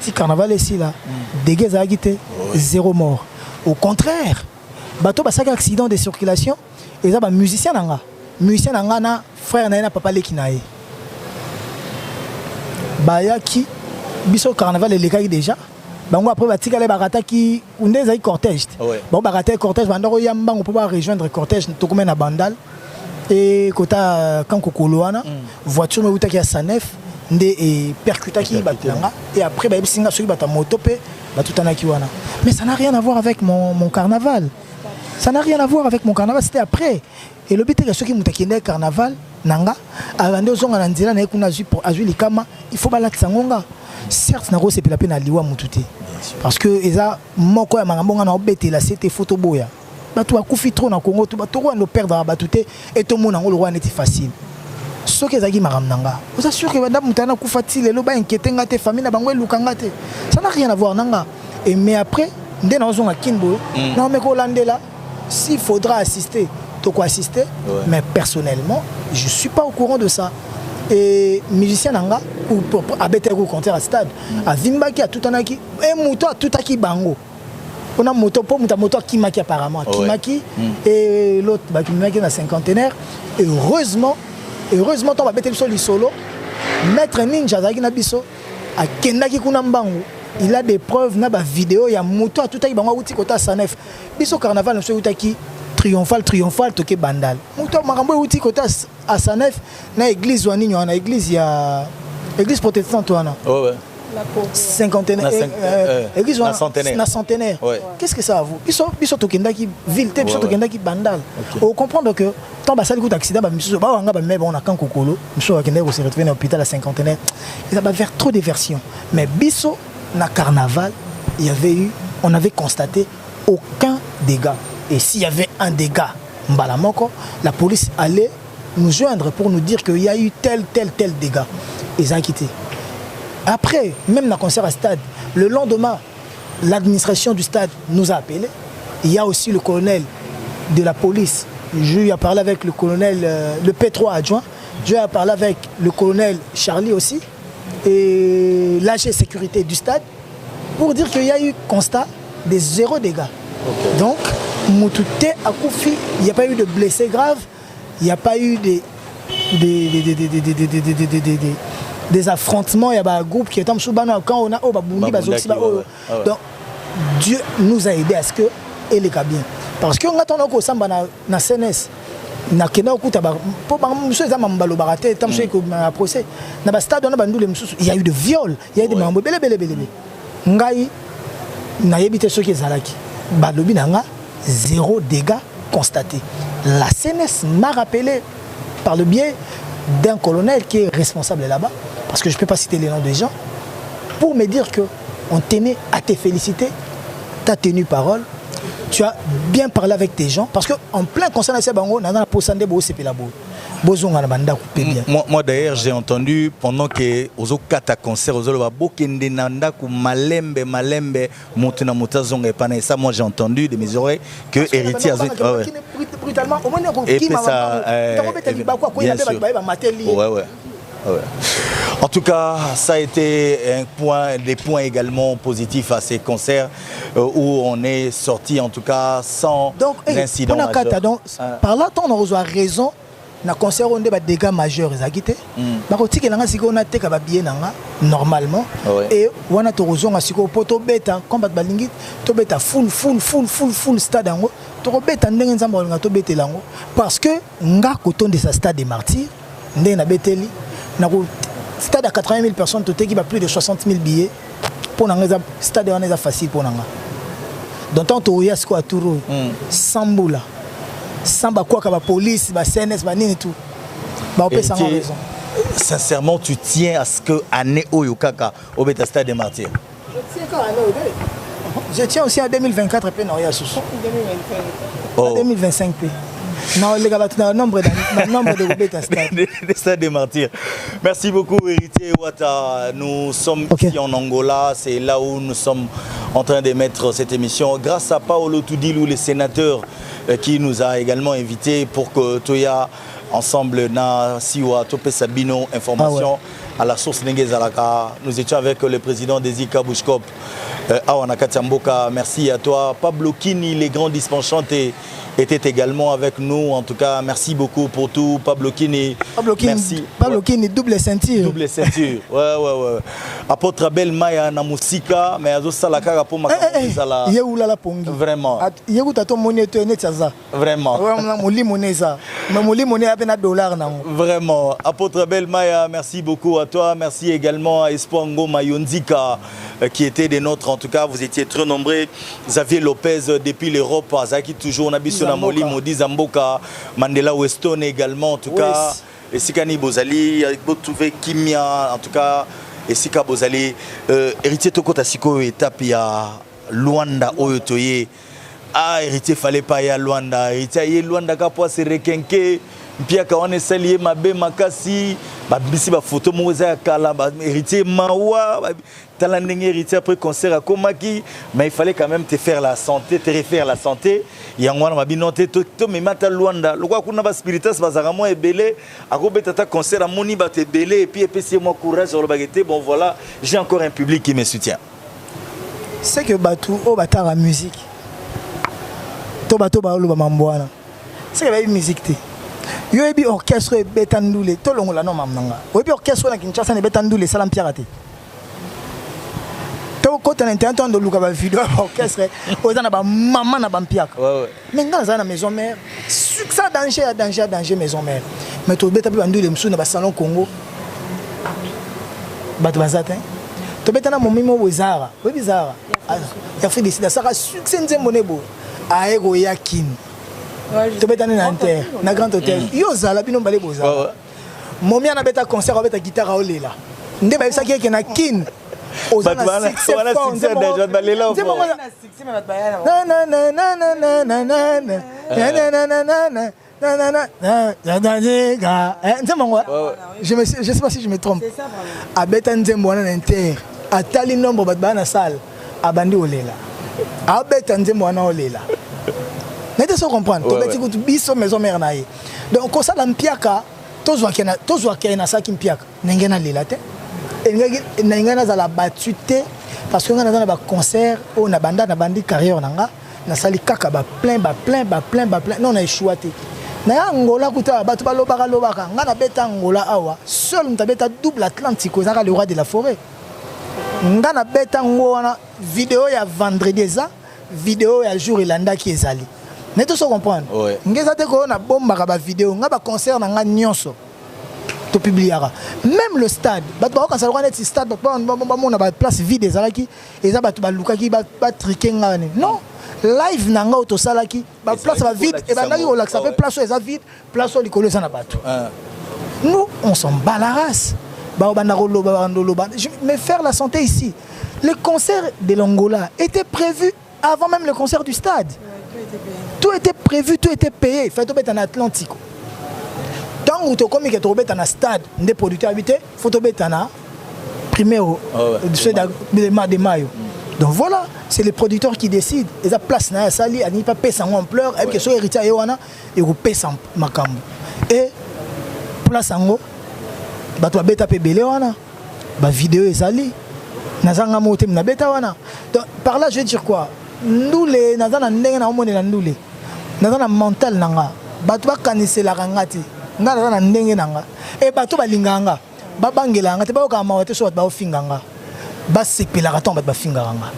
si carnaval est ici là, dégâts à agité, zéro mort. Au contraire, bateau bah ça accident de circulation et ça bah musicien nanga. Musicien nanga frère na papa lekinae. Baya qui biso carnaval les gars déjà. Bango après batika les barata qui on des ay cortège. Bon barata cortège bandoro yamba on peut pas rejoindre cortège to comme na bandal et kota kankokoloana voiture me uta qui a sanef et percuta qui batlanga et après ba bisinga soki bata moto pe batutana ki wana. Mais ça n'a rien à voir avec mon carnaval. Ça n'a rien à voir avec mon carnaval, c'était après. Et le but est que ceux qui m'ont taqué carnaval, nanga, avant de zonga nanzela na ekuna pour azui likama, il faut balatsa ngonga. Certes na rose pe la peine à liwa mututé. Parce que eza moko ya mangambonga na obete la c'était photo boya. Batu akufi trop na Congo, tu bato no perdre batuté et tout monde ngo le roi n'était facile. Ce que zaki maramnanga. Vous assure que madame mutana kufati le ba inquiétenga te famille na bango lukanga te. Ça n'a rien à voir nanga. Et mais après, ndé na zonga kinbo, na me ko landela. S'il faudra assister, tu quoi assister, mais personnellement, je ne suis pas au courant de ça. Et musicien nanga ou à Betego concert à stade, à Vimbaki à tout un aki, et moto à tout aki bango. On a moto pour moto qui maki apparemment, qui maki et l'autre bah qui maki na cinquantenaire. Et heureusement ton va Betego solo, maître ninja zaki na biso à Kendaki kuna mbango. Il a des preuves na ba vidéo ya moto tout a bango uti kota sanef biso carnaval no uta ki triomphal toke bandal moto makambo uti kota a sanef na église wani na église ya église protestante wana ouais cinquantenaire église wana na centenaire qu'est-ce que ça a vous biso tokenda ki ville te biso tokenda ki bandal on comprendre que tant ba sali coup d'accident ba biso ba wanga ba mais bon na kan kokolo biso akende ko se retrouver dans l'hôpital à cinquantenaire et ça va faire trop de versions mais biso na carnaval, on avait constaté aucun dégât. Et s'il y avait un dégât, Mbalamoko, la police allait nous joindre pour nous dire qu'il y a eu tel dégât. Ils ont quitté. Après, même dans le concert à stade, le lendemain, l'administration du stade nous a appelés. Il y a aussi le colonel de la police. Je lui ai parlé avec le colonel, le P3 adjoint. Je lui ai parlé avec le colonel Charlie aussi. Et l'AG sécurité du stade pour dire qu'il y a eu constat de 0 dégâts. Donc, Moutouté a Koufi, il n'y a pas eu de blessés graves, il n'y a pas eu des affrontements, il y a un groupe qui est en Soubano quand on a donc Dieu nous a aidé à ce que et les cas bien. Parce qu'on attend que ça na CNS. Na kena okuta ba po ba monsieur za mambalo baraté tam chez ko na procès na ba stade on a bandule mususu il y a eu de viol il y a eu des mambo belé ngai na yebité ce qui ezalaki ba lobi nanga 0 dégâts constatés. La CNS m'a rappelé par le biais d'un colonel qui est responsable là-bas parce que je peux pas citer les noms des gens pour me dire que on tenait à te féliciter, tu as tenu parole. Tu as bien parlé avec tes gens parce qu'en plein concert de Bango, moi d'ailleurs j'ai entendu pendant que aux quatre concerts aux malembe ça moi j'ai entendu de mes oreilles que héritier brutalement en tout cas, ça a été des points également positifs à ces concerts où on est sorti en tout cas sans incident majeur. Donc, par là, on a raison. Dans le concert, on a des dégâts majeurs. Normalement. Et on a raison à ce qu'on peut bêta combat balingit, to bêta full stade ango, to bêta ndengen zamba nga to bêta lango parce que nga coton de sa stade des martyrs, ndé na beteli na stade à 80 000 personnes, tout qui va plus de 60 000 billets. Pour le stade est facile pour nous. Donc, tant que tu as quoi tout, sans boula, sans quoi que la police, la CNS, et tout. Raison. Sincèrement, tu tiens à ce que année Oyokaka au Beta Stade des Martyrs. Je tiens aussi à 2024 et 2025 p. Non, les gars, le nombre de Beta Stade. Des Stades des Martyrs. Merci beaucoup, Héritier Wata. Nous sommes ici en Angola. C'est là où nous sommes en train de mettre cette émission. Grâce à Paolo Tudilou, le sénateur, qui nous a également invités pour que Toya ensemble na siwa topé Sabino information à la source Nengezalaka. Nous étions avec le président des Zika Bouchkop Awanakatiamboka. Merci à toi. Pablo Kini, les grands dispenshantés, était également avec nous. En tout cas, merci beaucoup pour tout. Pablo Kini, merci. Pablo Kini, double ceinture. Double ceinture. Ouais. Apôtre Abel Maya na musika, mais azo salaka pour ma la pongi. Vraiment. Tato moneto netsaza. Vraiment. Vraiment. Apôtre Abel Maya, merci beaucoup à toi. Merci également à Espoir Ngoma Yonzika qui était des nôtres. En tout cas, vous étiez très nombreux. Xavier Lopez depuis l'Europe, Zaki toujours Nabiso Namoli, Modi Zamboka, Mandela Weston également. En tout cas, et Sikani Bozali, vous trouvez Kimia, en tout cas, et Sika Bozali. Héritier Tokota Siko étape ya Luanda Oyotoye. Ah, héritier fallait pas y aller Luanda. Héritier Luanda kapwa se rekenke. Puis quand on est salié ma bé makasi, ba bisi ba photo moza kala ba héritier mawa, talandeng héritier après concert à Komaki, mais il fallait quand même te faire la santé, te refaire la santé. Yangwana ma binote to me mata Luanda. Le quoi kuna ba spiritas bazaramo e belé, a robeta ta concert à moni ba te belé et puis c'est moi courage sur le baguette. Bon voilà, j'ai encore un public qui me soutient. C'est que Batou au bata la musique. To bato ba lo ba mambwana. C'est que la musique te. Yo ebi orchestre betandoule to longola no mamnanga. Obi orchestre na Kinshasa ne betandoule salam pirate. To ko tan intento de luka ba vidéo orchestre ozana ba maman na bampiaka. Ouais. Mais ngana na maison mère, succès danger maison mère. Mais to beta bandoule msu na ba salon Congo. Bato bazata. To betana momimo wezara. We bizarre. Ya fait décider ça succès nzembonebo. Aego yakin. Tu peux aller dans un grand hôtel. Yo zala bino balé boza. Momia na beta concert avec ta guitare au lela. Ndé ba ça qui est na kin. Ozana succès déjà balé là. Je sais pas si je me trompe. A beta nzembo na inter. A tali nombre bat na salle. A bandi au lela. A beta nzembo na au lela. N'était pas comprendre. Tu vas biso maison mère naïe. Donc quand ça l'ampiaka, tous vois qu'il y a ça qui m'piaka. N'engana lilate. Et n'engana za la batute parce que on a dans le concert, on a bandi carrière nanga, na sali kaka ba plein. Non on a échoué. Na Angola kuta batu ba lobaka. Ngana beta Angola awa. Seul on beta double Atlantique, on a le roi de la forêt. Ngana beta ngona vidéo ya vendredi ça, vidéo ya jour Irlanda qui est allé. N'est tout ça comprendre. Ngeza te ko na bomba ka ba vidéo, nga ba concert na nga nyonso. To publiera. Même le stade, ba ba quand ça le stade, ba na ba place vide ezalaki, eza ba ba lukaki ba triquer nga ne. Non. Live na nga auto salaki, ba place ba vide et ba nga ko ça fait place eza vide, place au likolo ça na bato. Nous on s'en bat la race. Ba ba na rolo ba ndolo ba. Mais faire la santé ici. Le concert de l'Angola était prévu avant même le concert du stade. Tout était prévu, tout était payé. Il faut être en Atlantique. Tant que tu as commis que tu es en stade, des producteurs habités, il faut être en primaire de maillot. Donc voilà, c'est les producteurs qui décident. Ils ont place dans la salle, ils n'ont pas payé sans ampleur, et que soit héritier, ils ont payé sans macambo. Et place en haut, tu as bêta pébélé, la vidéo est allée. Nazanga motem na bêta wana. Donc par là, je veux dire quoi? Nous les nazana ndenge na omone na ndule. Nazana mental nanga. Batu ba kanisela ngati. Nga nazana ndenge nanga. Et batu ba linganga. Ba bangela ngati ba ka mawate so ba ofinganga. Ba sepela raton ba finganga.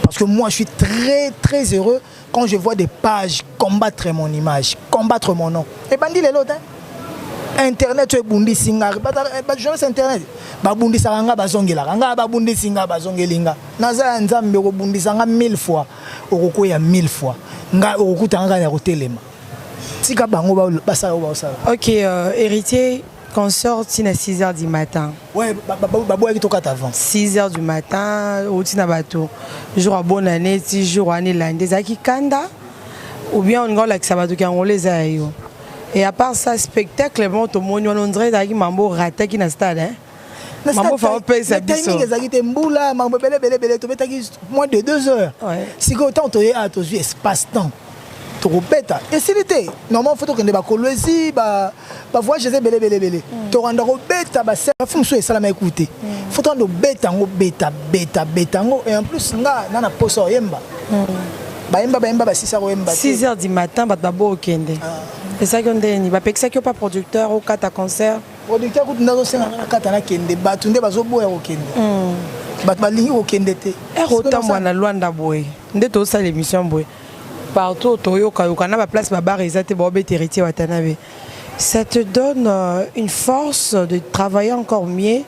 Parce que moi je suis très heureux quand je vois des pages combattre mon image, combattre mon nom. Et bandi les l'autre. internet to ebundi singa ba journaliste internet ba bundi sanga bazongela nga ba bundi singa bazongelinga naza nzambe ko bundi sanga 1000 fois okokoya 1000 fois nga okutanga ya kotelema tika bango ba sala ba sala. OK, héritier qu'on sort à 6h du matin. Ouais, babo qui toka avant 6h du matin au tina bateau. Jour à bonne année, 6 jours année l'année zaki kanda ou bien on ngol avec sabato congolais ayo. Et à part ça spectacle bon tout monde on dirait zaki mambo raté qui na stade hein. Mambo fa payer sa biso. Timing zaki te mbula mambo belé to betaki moins de 2 heures. Ouais. Si que autant to ya to espace temps. To beta et c'est l'été normalement faut que ne ba kolwezi ba voyage belé to randa ko beta ba ça fonction ça la ma écouter faut to beta ngo beta ngo et en plus nga na poso yemba ba 6h du matin ba babo okende et ça qu'on dit ba pekisa que pas producteur au kata concert producteur ko ndazo senga kata na kende ba tunde bazo boya okende ba lingi okende te autant mwana Luanda boy nde to ça l'émission boy partout toyoka na ba place ba bar ezate ba héritier watanabe. Ça te donne une force de travailler encore mieux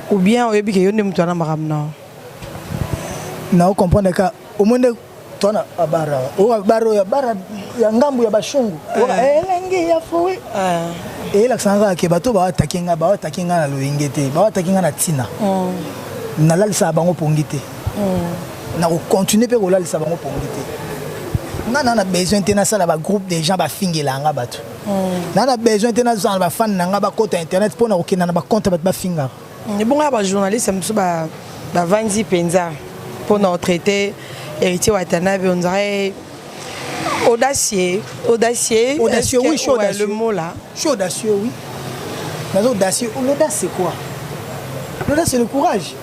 ou bien oyebi ke yonde mutu na maramna na comprendre ka au monde tona abara o baro ya bara ya ngambu ya bashungu elengi ya fuwi la sanga ke bato ba takinga na loingete ba takinga na tina na lalisa bango pongite na ko continuer pe ko lalisa bango pongite. On a besoin de ba groupe de gens ba fingela nga bato. On a besoin de ba fan nga ba compte internet pour na okina na ba compte ba finga. Et bon ba journaliste mso ba vanzi penza pour nous traiter héritier watanabe on dirait audacieux oui, je suis audacieux. Le mot là. Je suis audacieux oui. Mais audacieux, l'audace c'est quoi? L'audace c'est le courage.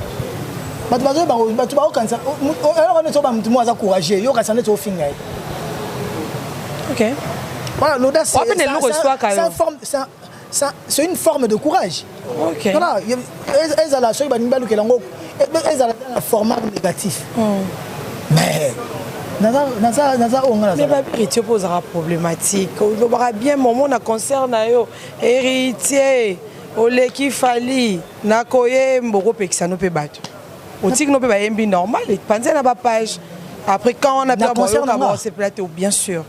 Batu ba kansa alors on est pas mutu moi za courageux yo ka sané to finga. OK. Voilà, l'audace c'est une forme de courage. OK. Voilà, elles la chose banimbalu ke lango elles la format négatif. Mais naza ongala. Mais ba héritier posera problématique. On aura bien moment na concert na yo héritier oleki fali na koye mboko pekisa no pe bato. Otik no pe ba yembi normal et panze na ba page. Après quand on a pas concert on se plateau bien sûr.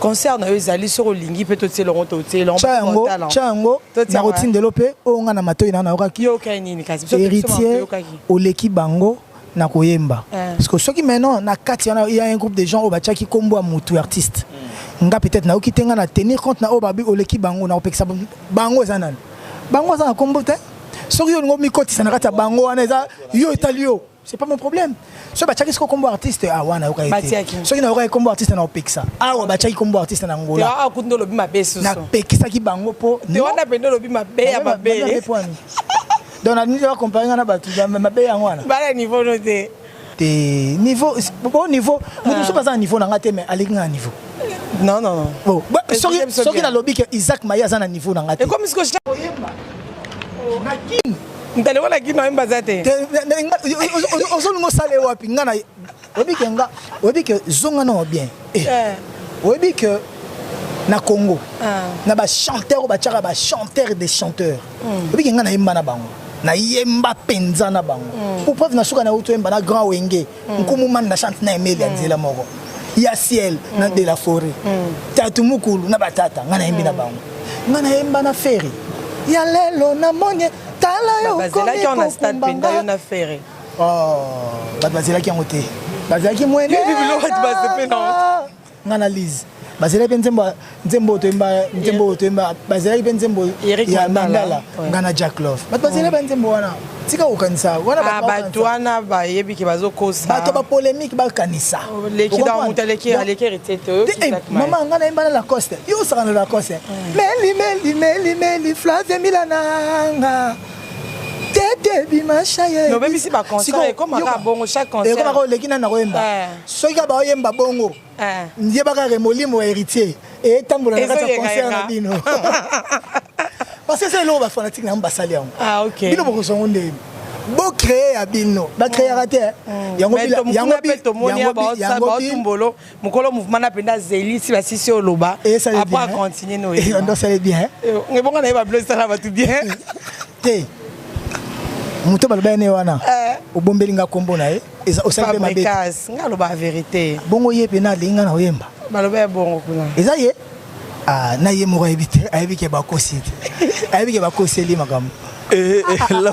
Concert na ezali sur lingi peut te le ronto te l'ombo chango na routine de l'opé o nga na matoi na okaki yo kanini kasi héritier oleki bango na koyemba parce que ceux qui maintenant na kati il y a un groupe de gens au bacha qui kombo mutu artiste nga peut-être na okitenga na tenir compte na obabi oleki bango na opekisa bango ezanana bango za kombo te soki yo ngo mikoti sana kata bango wana eza yo italio c'est pas mon problème. Ce bacha qui se combo artiste ah wana oka été. Ce qui na oka combo artiste na opekisa. Ah wa bacha qui combo artiste na Angola. Ah kundo lobi mabesu. Na pekisa ki bango po. Te wana pendo lobi mabe ya mabe. Donc na niveau comparer na batu mabe ya wana. Bala niveau noté. Te niveau bon niveau. Nous sommes pas à niveau na ngate mais ali nga niveau. Non. Bon, ce qui na lobi que Isaac Maya za na niveau na ngate. Et comme ce que je oyemba. Na kin ndale wala kino imba zate ozolungo sale wapi ngana obi ke zonga no bien obi ke na Congo na ba chanteur ba tchaka ba chanteur des chanteurs obi ke ngana imba na bango na yemba penza na bango pour preuve na suka na uto imba na grand wenge nkumu man na chante na Emile Nzela moko ya ciel na de la forêt tatu mukulu na batata ngana imbi na bango ngana imba na ferry ya lelo na monye tala yo ko là qui on a stade penda yo na ferry bazela ki ngote bazela ki mwene bibilo hat base penda nganalyse bazela pe nzembo to emba bazela pe nzembo ya Mandala ngana Jack Love bazela pe nzembo wana tika ukanisa wana bato wana ba yebi ki bazokosa bato ba polémique ba kanisa leki da mutaleki aleki retete maman ngana emba la Coste yo sara la Coste meli Flavie Milananga tete bimachaye no même si ba concert comme ka bongo chaque concert comme ka leki na koyemba soki ba oyemba bongo ndiye baka remolimo héritier et tambola na kata concert na bino parce que c'est l'eau ba fanatique na mbasali yango ah OK bino boko songo nde Beau créer à Bino. Ba créer raté. Yango tumbolo. Mukolo mouvement na penda zeli si basi si oloba. Après continuer no. Et on ça bien. On bon na ba bleu ça va tout bien. Té. Muto baloba ne wana. Obombeli nga kombo na e. Eza osalbe mabe. Ngaloba vérité. Bongo ye pena linga na oyemba. Baloba bongo kuna. Eza ye. Ah na ye mo éviter. Ayebike ba kosite. Ayebike ba koseli makam. La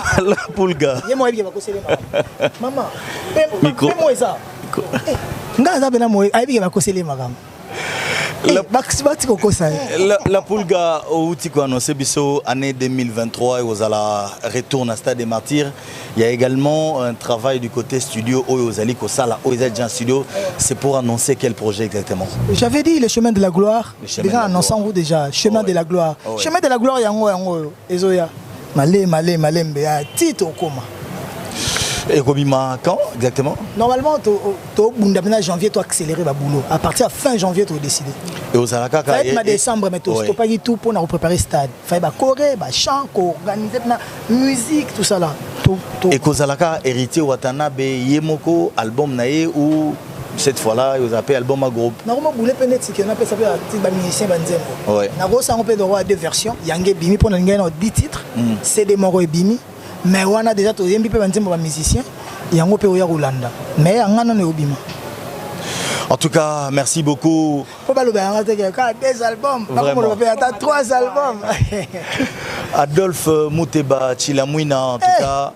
Pulga. Maman, fais-moi ça. La Pulga au Tikouano, c'est biso année 2023 et aux ala retourne à Stade des Martyrs. Il y a également un travail du côté studio Oyozali Kosala Oyozali Studio. C'est pour annoncer quel projet exactement? J'avais dit le chemin de la gloire. Déjà annonçant vous déjà chemin de la gloire. Chemin de la gloire yango ezoya. Malé, titre au coma. Et Robima, quand exactement? Normalement, tu janvier, tu accélérer le boulot. À partir de fin janvier, tu décides. Et aux Alaka, décembre, mais tu n'as pas tout pour préparer le stade. Il faut courir, chant, organiser la musique, tout ça là. Et aux Alaka, héritier Watanabe, Yemoko, album nae ou cette fois-là, ils appellent album à groupe. Normalement, vous appelle ça musicien Banzembo. Ouais. On peut avoir deux versions. Yangé Bimi pour 10 titres. C'est des Moro et Bimi. Mais on a déjà tout Yambi Banzembo musicien. Yango peut y Rolanda. Mais on a un Obima. En tout cas, merci beaucoup. Faut pas le faire. Des albums. On va faire 3 albums. Adolphe Mouteba Chilamouina, en tout cas.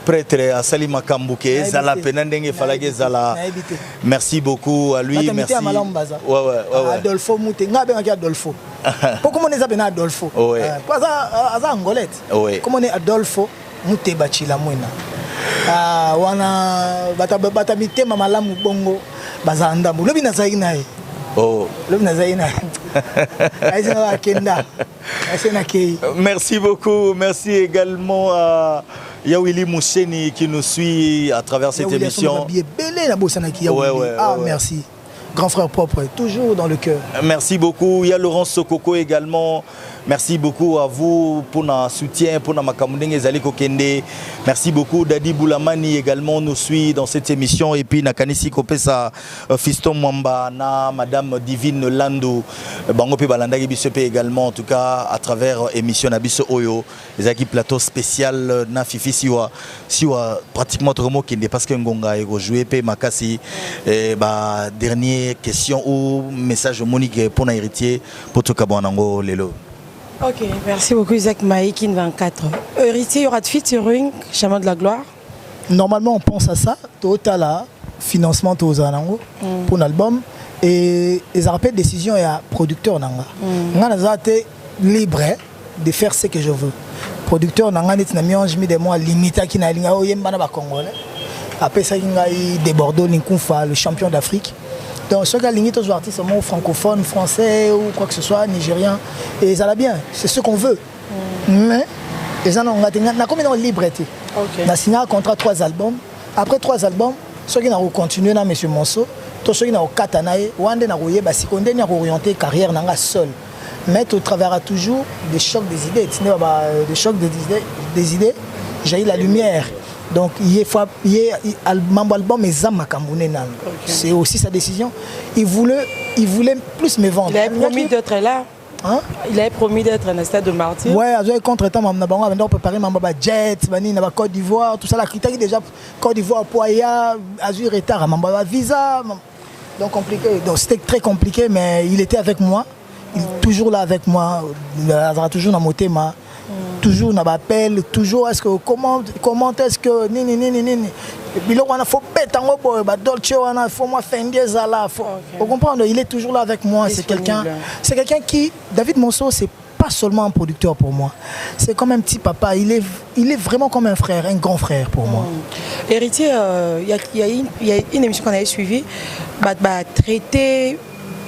Prêtre à Salima Kambouké, Zala Penandenge Falage Zala. Merci beaucoup à lui, merci. Adolfo Mouté, Adolfo. Pourquoi on est appelé Adolfo? Pas ça angolette. Comment on est Adolfo Mouté Bachila Mouina? Wana batamite mamalamu bongo bazanda. Le bina zaina. Le bina zaina. Merci beaucoup, merci également à Yawili Mousseni qui nous suit à travers cette émission. Merci. Grand frère propre, toujours dans le cœur. Merci beaucoup. Il y a Laurent Sokoko également. Merci beaucoup à vous pour notre soutien, pour notre makamundenge Zaliko Kende. Merci beaucoup. Dadi Boulamani également nous suit dans cette émission. Et puis Nakanisi Kopesa, Fiston Mwamba, na Madame Divine Lando, Bangope Balandagi Bissope également, en tout cas à travers émission Nabiso Oyo, les équipes plateau spécial na Fifi Siwa pratiquement tout le monde qui n'est pas que Ngonga et joué P Makasi. Dernière question ou message Monique pour un héritier pour tout Kabouanango Lelo. Ok, merci beaucoup Isaac Maïkin 24. Héritier, il y aura de featuring, Chemin de la gloire? Normalement, on pense à ça. Total financement pour l'album. Et ils rappellent décision et à producteur. On a été libre de faire ce que je veux. Producteur, on a mis des mois limités qui n'a pas congolais. Après ça, il y a des Bordeaux, le champion d'Afrique. Donc, ceux qui ont limité aux artistes francophones, français ou quoi que ce soit, nigériens, et ça va bien, c'est ce qu'on veut. Mais, on a combien de liberté? On a signé un contrat 3 albums. Après 3 albums, ceux qui ont continué dans M. Monceau, tous ceux qui ont 4 années, on a orienté carrière seul. Mais tu travailleras toujours des chocs des idées. Des chocs des idées, j'ai eu la lumière. Donc, c'est aussi sa décision. Il voulait plus me vendre. Il avait promis d'être là. Hein? Il avait promis d'être un stade de Martyrs. Oui, il a contre-temps, on a préparé Jet, Côte d'Ivoire, tout ça. La critique déjà Côte d'Ivoire, Poya, Azur retard, Visa. Donc, compliqué. Donc, c'était très compliqué, mais il était avec moi. Il est toujours là avec moi. Il sera toujours dans mon thème. Toujours on appelle, toujours est-ce que comment est-ce que bilo on a faut bête en boy dolce on a faut moi faire des ala vous comprenez, il est toujours là avec moi. C'est quelqu'un qui David Monceau, c'est pas seulement un producteur pour moi, c'est comme un petit papa. Il est vraiment comme un frère, un grand frère pour moi. Héritier, il y a une émission qu'on avait suivie, traiter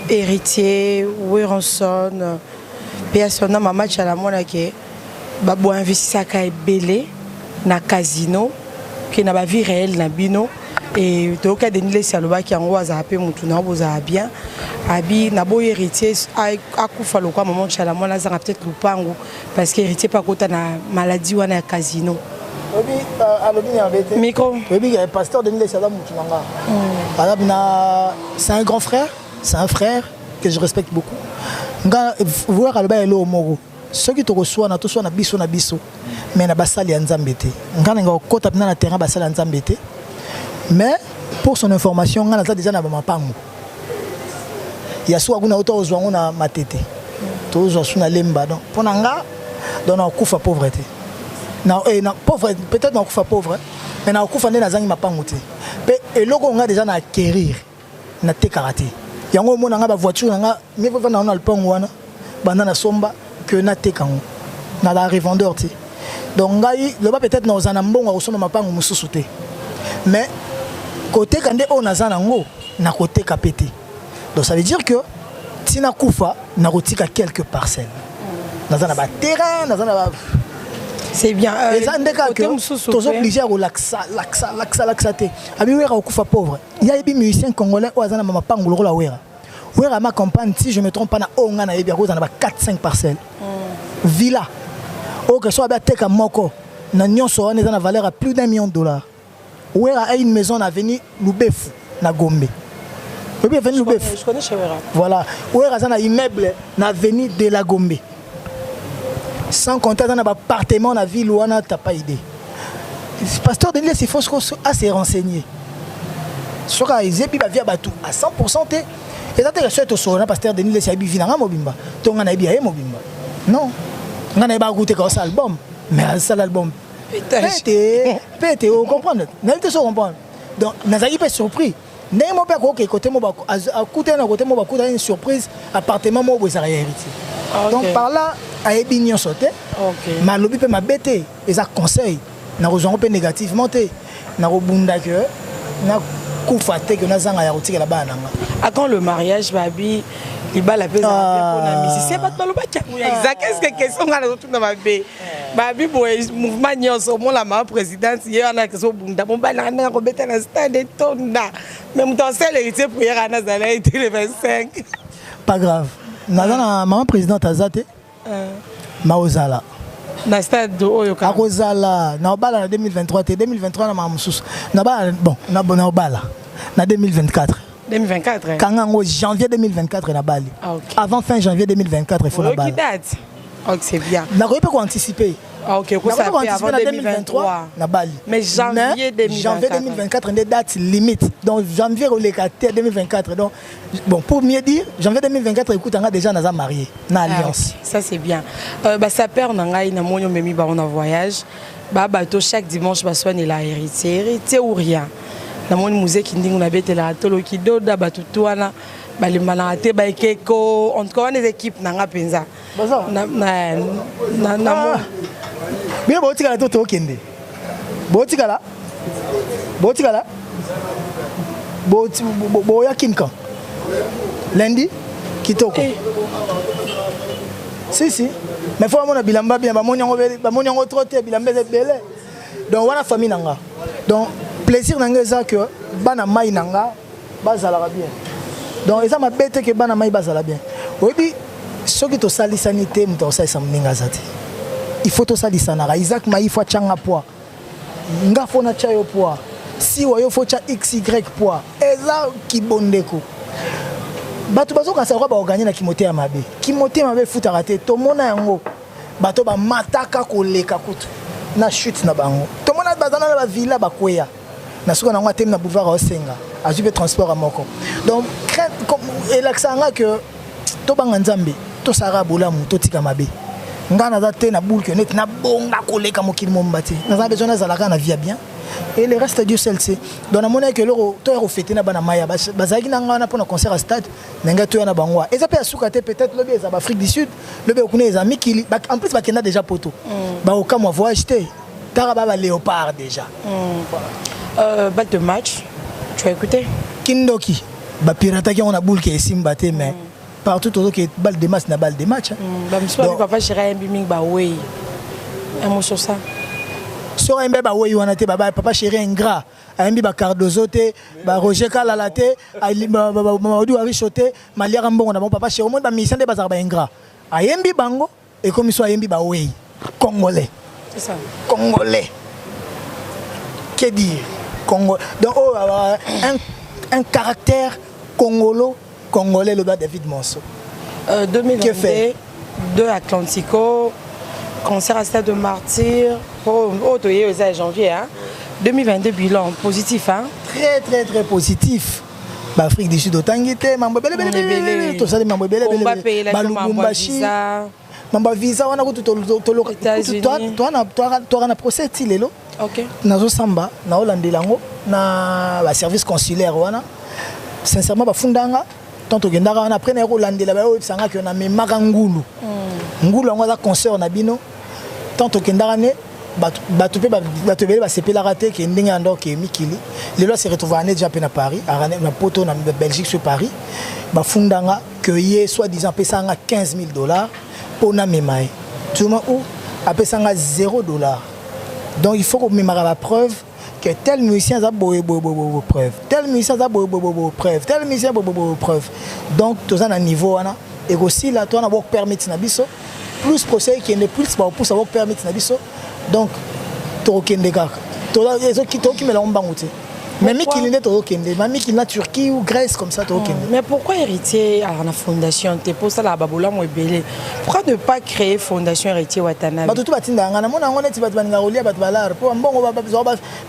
héritier Weronson personne ma match à la mona qui babo investissaka ebele na casino qui na ba vie réelle na bino et to ka denile saloba ki yango aza pe mutu na boza bien abi na bo héritier akufa lokwa maman chala mona za peut-être lupango parce que héritier pas kota na maladie wana ya casino Micro. Pasteur Denis Saddam Moutounanga. C'est un grand frère, c'est un frère que je respecte beaucoup. Voir Alba et l'eau Moro. Ceux qui te reçoivent, na tous na biso, mais na basali anzambete. Ngana kota na terrain basali anzambete. Mais pour son information, ngana déjà na mapango. Il y a soit kuna auto ozwa na matete. To ozwa suna lemba donc pour nanga donc na kufa pauvreté. Na pauvre peut-être na kufa pauvre, mais na kufa na zangi mapango te. Pe eloko nga déjà na acquérir na te karaté. Yango mona nga ba voiture nga mi va na alpango wana banda na somba que na te kango na la revendeur ti. Donc ngai le ba peut-être na ozana mbongo osoma mapango mususu te. Mais côté kande on a zanango na côté kapete. Donc ça veut dire que si na kufa na rotika quelques parcelles. Na zana ba terrain, na zana ba c'est bien. Les andeka que tous obligés à laxaté. Abi wera okufa pauvre. Il y a des musiciens congolais au azana mama pango la wera. Wera ma campagne si je me trompe pas na onga na yebi kozana ba 4-5 parcelles. Villa. O que soit ba teka moko na nyonso wana na valeur à plus d'$1 million. Wera a une maison na avenue Lubefu na Gombe. Je connais chez Wera. Voilà. Wera a un immeuble na avenue de la Gombe. Sans compter dans un appartement dans la ville où on n'a pas idée. Le pasteur Denis, il faut se renseigner. Sur la vie à 100%. Et ça, c'est sur le pasteur Denis, il y a un mobimba. Donc, on a un mobimba. Non. On a pas goûté comme album. Mais ça, l'album. Pété, vous comprenez? Vous avez comprendre. Donc, nous avons été surpris. Nous avons été côté une surprise. Appartement, moi, vous avez hérité. Donc, par là, à Ebignon sauté, ma lobby peut m'abêter. Et ça conseille. Na rejoint peu négativement. Na rebunda que na koufaté que na zanga ya rotique là-bas. À quand le mariage, babi, il bat la paix pour la musique. C'est pas dans le bac. Qu'est-ce que question on a tout dans ma baie. Babi pour mouvement nyos au moins la ma présidente hier on a que so bunda. Bon bah na rebeta na stade de tonda. Même dans celle héritier pour hier na zala été le 25. Pas grave. Na maman présidente azate. Maozala. Na stade de Oyoka. Akozala. Na obala na 2023 te 2023 na mamususu. Na ba bon na obala. Na 2024. 2024. Kangango janvier 2024 na Bali. Avant fin janvier 2024 il faut na Bali. OK, c'est bien. Na ko pas anticiper. OK, ko ça fait avant 2023 na Bali. Mais janvier 2024. Janvier 2024 une date limite. Donc janvier au 2024. Donc bon pour mieux dire, janvier 2024 écoute on a déjà na marié na alliance. Ça c'est bien. Bah ça perd na ngai na monyo memi ba on a voyage. Bah bateau chaque dimanche ba soine la héritier ou rien. Na mon musée qui ndingu na betela tolo kido da batutu wana ba le malate ba ekeko en tout cas les équipes na nga penza. Na bien botika la toto kende. Botika la boya kinka. Lundi kitoko. Si mais faut mon bilamba bien ba monyango trotter bilamba belé. Donc wana famille nanga. Donc plaisir nanga ça que bana mai nanga bazala bien. Donc ça m'a bête que bana mai bazala bien. Oui ce qui to sali sanité muto ça samninga zati. Il faut to sali sanara Isaac mai faut changa poa. Nga fona chayo poa. Si wayo faut cha XY poa. Eza kibondeko. Bato bazo ka sa ba organiser na kimote ya mabe. Kimote ya mabe futa raté to mona yango. Bato ba mataka koleka kutu. Na chute na bango. To mona bazana na ba villa ba kweya. Na suka na ngwa tem na boulevard Osenga. Ajupe transport à moko. Donc comme elaksanga que to banga nzambe to sara bolamu to tika mabe. Ngana za te na boule que net na bonga koleka mokili mombati. Na za besoin na zalaka na via bien. Et le reste Dieu seul sait. Dans la monnaie que l'euro to ero fêter na bana maya bazaki na ngana pour un concert à stade nga to na bangwa. Et ça peut asukate peut-être le beza Afrique du Sud, le be okune les amis qui en plus bakenda déjà poto. Ba okama voyage te. Taraba ba léopard déjà. Balle de match. Tu as écouté Kindoki. Ba pirata qui on a boule qui est simbaté mais partout autour qui balle de match na balle de match. Ba m'spa papa chéri mbiming ba oui. Un mot sur ça. Sur un bébé oui on a été papa chéri ingrat. Aimbi ba Cardozo te, ba Roger Kalala te, Mamadou Arichote, Malia Rambo on a mon papa chéri monde ba mission de bazar ba ingrat. Aimbi bango et comme soit aimbi ba oui congolais. C'est ça. Congolais. Que dire Congo. Donc, oh, un caractère congolais, le bas David Monceau. 2022, 2 Atlantico, concert à Stade de Martyr, janvier. Hein? 2022, bilan positif. Hein? Très, très, très positif. L'Afrique du Sud, Otangité, tout ça, Mamba visa, on a un procès, nazo samba na Hollande lango na ba service consulaire wana sincèrement ba fundanga tanto gendaka wana après na Hollande la ba sanga que na memaka ngulu ngulu ngo za concert na bino tanto gendaka ne batu bele ba sepela raté que ndinga ndo ke mikili lelo se retrouve à déjà à Paris na poto na Belgique sur Paris ba fundanga que yé soi-disant pesanga $15,000 pour na memaye tu vois où a pesanga $0. Donc il faut qu'on me la preuve que tel musicien a preuve, tel musicien a preuve, tel musicien a preuve. Donc tout ça à niveau et aussi là toi on a work permit na biso plus procès qui est plus pour savoir permit na biso. Donc to kende kaka. To là les autres qui me l'ont bangoté. Mais qui n'est to kende, même qui na Turquie ou Grèce comme ça to kende. Mais pourquoi héritier à la fondation te pour ça la babola mo belé. Pourquoi ne pas créer fondation héritier Watanabe? Ba tout batinda ngana mona ngone ti bat banga rolia bat balar po mbongo ba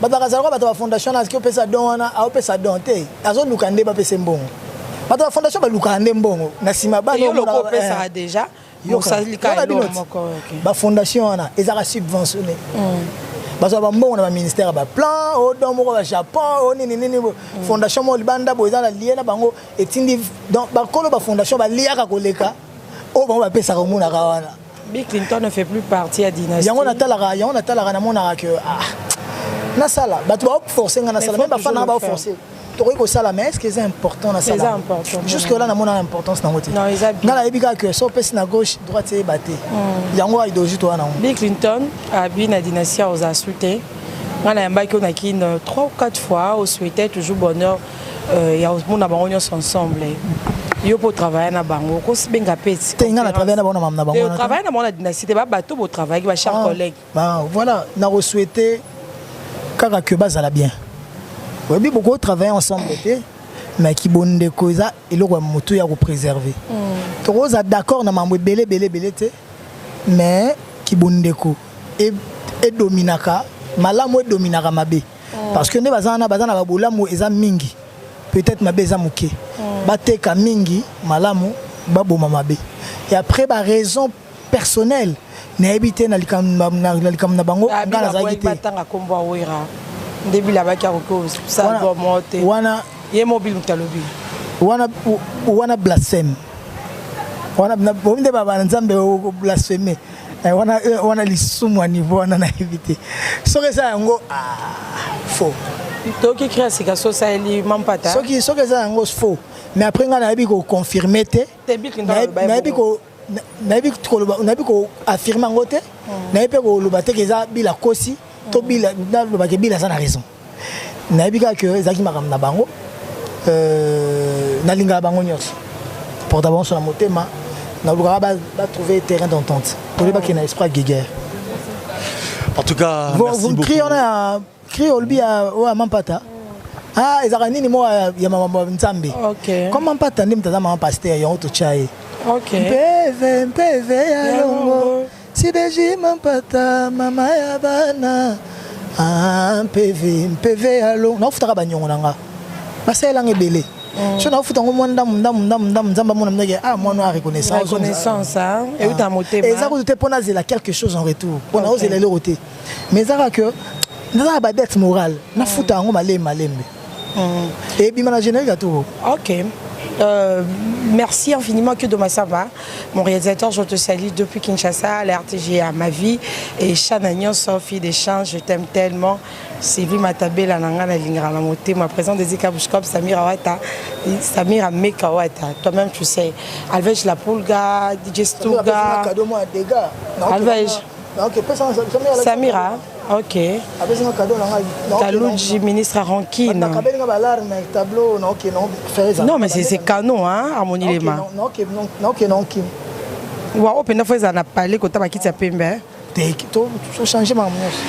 bazalo ba fondation na ki opesa don na a opesa don te. Azo lukande ba pese mbongo. Ba fondation ba lukande mbongo na sima ba no mo opesa déjà. Yo ça lika ba fondation na ezaka subventionné. Parce que bon on a ministère ba plan au dans mo ba Japon au nini fondation mo libanda bo ezala lié na bango etindi donc ba kolo ba fondation ba liaka koleka o ba pesa ko mona kawana. Bill Clinton ne fait plus partie à dynastie. Yango na talaka na mona que na sala ba to forcer na sala même ba fana ba forcer. Tori ko sala mais est-ce que c'est important na sala? C'est important. Jusque là na mona importance na ngote. Non, ils habitent. Na la ebika que so pesi na gauche droite c'est batté. Yango a idoji to na. Bill Clinton a bien la dynastie aux insultés. On a un bac on a qui 3 ou 4 fois au souhaitait toujours bonheur il y a mon abonnement ensemble. Yo pour travailler na bango ko se benga peti. Tenga na travailler na bango na bango. Travailler na bango na dynastie ba bateau pour travailler ba chers collègues. Bah voilà, na re souhaiter kaka que bazala bien. Oui, beaucoup travailler ensemble, mais qui bonne cause et le moto ya préserver. Trop d'accord na mambo belé, mais qui bonne déco et dominaka malamu et dominaka mabe parce que ne bazana ba bolamu eza mingi peut-être mabe eza muke bateka mingi malamu baboma mabe et après ba raison personnelle na habité na likam na bango ngala za habité batanga kombo awira début là-bas qui a recours ça doit monter wana yé mobile mutalobi wana blasphème wana bomde baba nzambe blasphémer wana lisumu à niveau wana na éviter so que ça yango faux to qui crée c'est que ça eli mampata so que ça yango faux mais après ngana yebi ko confirmer te na yebi ko affirmer ngote na yebi ko lobate que ça bila kosi to bila na lobake bila ça na raison na yebi que zaki makam na bango na linga bango nyos porte avance sur la motema na lugara ba trouver terrain d'entente pour les qui na esprit guerre. En tout cas merci beaucoup. Criez on a crié olbi à Mampata. Ah ezaka nini mo ya mama nzambe. OK. Comme Mampata ndi mtazama pasteur ya auto chai. OK. PV ya longo. Si beji Mampata mama ya bana. Ah PV ya longo. Na futaka banyongo nanga. Basela ngebele. Je n'ai pas reconnaissance et où t'as monté et ça vous pour nazer quelque chose en retour pour nazer les rotés mais ça que na ba dette morale na futa ngo malembe et bi manager gâteau. OK. Merci infiniment que Doma Sava, mon réalisateur, je te salue depuis Kinshasa, à la RTGA, ma vie, et Chanagnon, Sophie Deschamps, je t'aime tellement. Sylvie Matabé, la Nanga, la Lingra, la Moté, ma présence des Ikabushkop, Samira Wata, Samira Mekawata, toi-même tu sais, Alvej La Pulga, DJ Stuga, Alvej, Samira, OK. Kalouji, ministre à Rankine. Non, mais c'est canon, hein, Harmonie Lema. Wow, open the fois, on a parlé quand tu as quitté Pembe. Tu as changé ma mouche.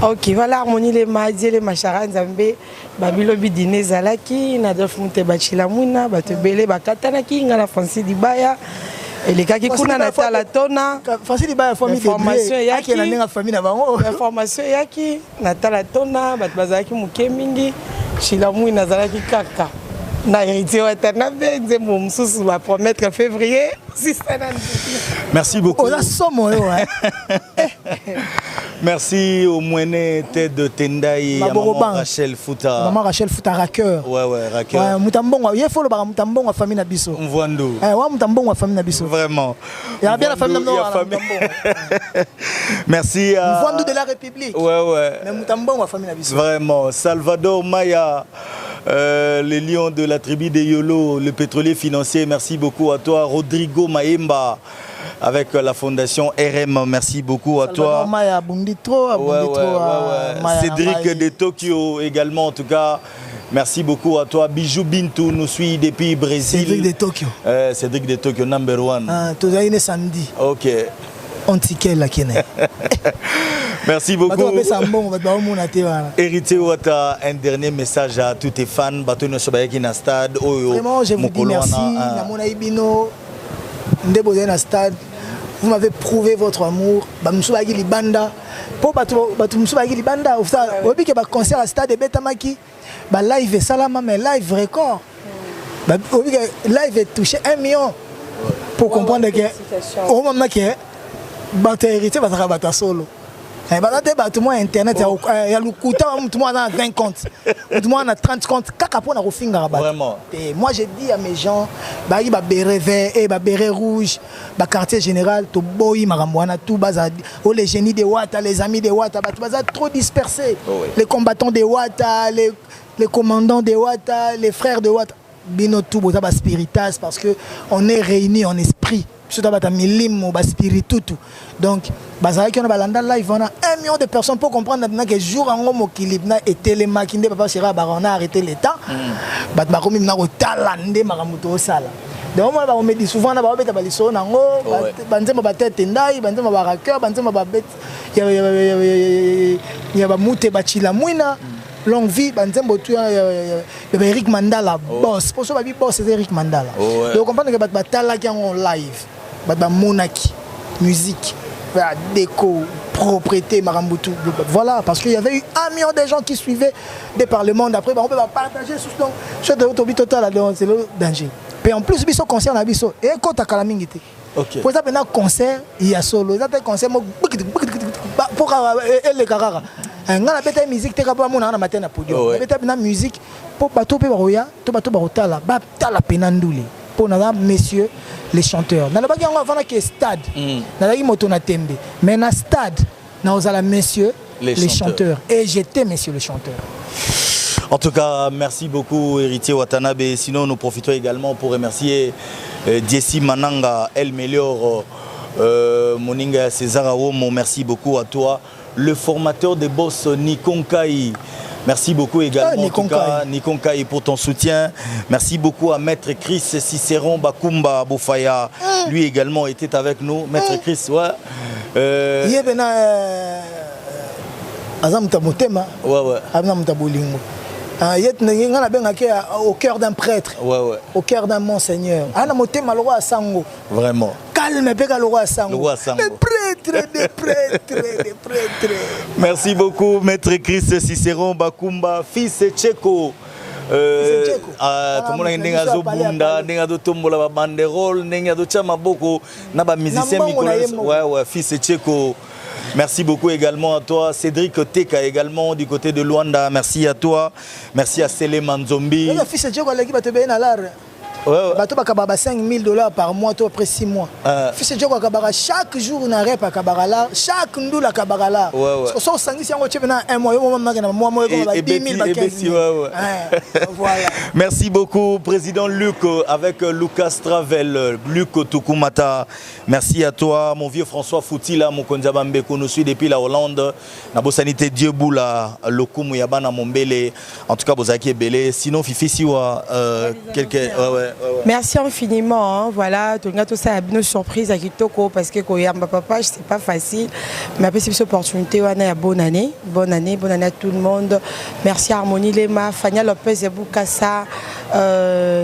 Ok, voilà, Harmonie les Madi, les Machara, Nzambe, Babilobi Dine Zalaki, Nadolf Moute Bachilamuna, Batebele Bakatanaki, Ngala Francis Dibaya, et les gars qui kuna Nata la Tona, Francis Dibaya, information Yaki, information Yaki, Nata la Tona, Batbazaki Mukemingi, Chilamuna Zalaki Kaka. Na hérité Watanabe, Nzembo Msusu va promettre en février. Merci beaucoup. Merci au Moine Ted de Tendai, maman Rachel Fouta. Maman Rachel Fouta Raqueur. Ouais, Raqueur. Ouais, Mutambongo, il faut le bar Mutambongo famille Nabiso. Mvando. Ouais, Mutambongo famille Nabiso. Vraiment. Il y a bien la famille Nabiso. Merci à Mvando de la République. Ouais. Mais Mutambongo famille Nabiso. Vraiment. Salvador Maya. Les lions de la tribu des Yolo, le pétrolier financier, merci beaucoup à toi. Rodrigo Maemba avec la fondation RM, merci beaucoup à toi. Maya, Cédric de Tokyo également, en tout cas. Merci beaucoup à toi. Bijou Bintou nous suit depuis Brésil. Cédric de Tokyo. Cédric de Tokyo, number one. Tout ça, il est samedi. Ok. Merci beaucoup. Héritier Ouata, un dernier message à tous tes fans. Vraiment, je vous dis merci. Vous m'avez prouvé votre amour. Pour concert à stade de Betamaki, live Salama, mais live record. Live est touché 1 million. Pour comprendre que au moment que héritier va travailler solo. Tout le monde internet, il y a le coup, tout le monde a 20 comptes, tout le monde a 30 comptes. Vraiment. Et moi, j'ai dit à mes gens, il y a béret vert, béret rouge, quartier général, tout boy, tout les génies de Ouata, les amis de Ouata, trop dispersés. Les combattants de Ouata, les commandants de Ouata, les frères de Ouata. Bino tout spiritas parce que on est réunis en esprit. Donc, live, on a 1 million de personnes pour comprendre que jour en homme qui et télémaquindé papa sera on a arrêté l'état. Donc on me dit souvent na ba beta baliso nango banzema ba tête ndai banzema ba raqueur banzema ba bête ya ba mute ba chila muina longue vie banzembo tu Eric Mandala boss pour ça ba boss c'est Eric Mandala. Donc comprendre que ba tala qui en live ba monaki musique déco propriété Marambutu voilà parce qu'il y avait eu 1 million de gens qui suivaient des parlements après on peut partager donc je de autobi total c'est le danger. Et en plus, biso concert na biso et quand ta calamité. OK. Pour ça maintenant concert, il y a solo. Ça fait concert pour les carara. Ngana beta musique te ka mona na matin na podium. Beta na musique pour bato pe baroya, to bato barotala, ba tala penanduli. Pour na messieurs les chanteurs. Na ba ki avant que stade. Na la moto na tembe. Mais na stade, na osala messieurs les chanteurs. Et j'étais messieurs les chanteurs. En tout cas, merci beaucoup Héritier Watanabe. Sinon, nous profitons également pour remercier Diessi Mananga, El Melior, Moninga César Aomo. Merci beaucoup à toi. Le formateur des boss Nikon Kai. Merci beaucoup également Nikon Kai pour ton soutien. Merci beaucoup à Maître Chris Cicéron Bakumba Bofaya. Lui également était avec nous. Maître Chris, ouais. Au cœur d'un prêtre, au cœur d'un monseigneur. Vraiment. Calme, le roi Sango. Des prêtres. Merci beaucoup, Maître Chris Cicéron Bakumba, fils Tcheko. Tout le monde a des tombola banderole, musicien fils Tcheko. Merci beaucoup également à toi, Cédric Teka également du côté de Luanda. Merci à toi. Merci à Sele Manzombi. Bato bakababa $5,000 par mois après 6 mois. Fils de Kabara chaque jour na rep à Kabarala, chaque ndoula Kabarala. So sangi si on tient un mois moi 10 000 voilà. Merci beaucoup président Luc avec Lucas Travel, Luc Tukumata. Merci à toi mon vieux François Foutila mon konzabambe qu'on nous suit depuis la Hollande. Na bosanité Dieu boula lokumu yabana mombele. En tout cas bozaki belé sinon fifi siwa quelqu'un Merci infiniment. Hein. Voilà, tout ça a une surprise à Kitoko parce que ma papa, c'est pas facile. Mais après cette opportunité, on a bonne année à tout le monde. Merci Harmonie Lema, Fania Lopez et Boukassa,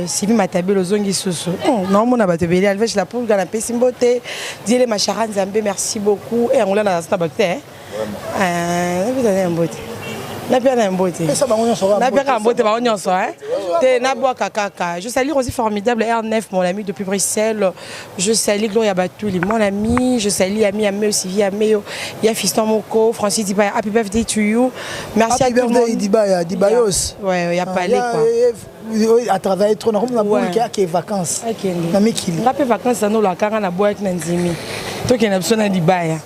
Sibi Matabe Lozongi Sousou. Non, mon abatebeli, Alvej la poule, Gana Pessimbote, Diele Macharan Zambé, merci beaucoup. Et on l'a dans la stabate. Vous avez un beauté. Je salue aussi formidable R9, mon ami depuis Bruxelles. Je salue Gloria Batouli, mon ami. Je salue Ami Amé aussi, Amé. Il y a Fiston Moko, Francis Dibaya. Happy birthday to you. Merci à tout le monde. Dibayos. Ouais, il y a pas les quoi. À travers trop, on a des vacances. On a des vacances, on a des boîte Nanzimi. Toi qui as besoin de Dibaya.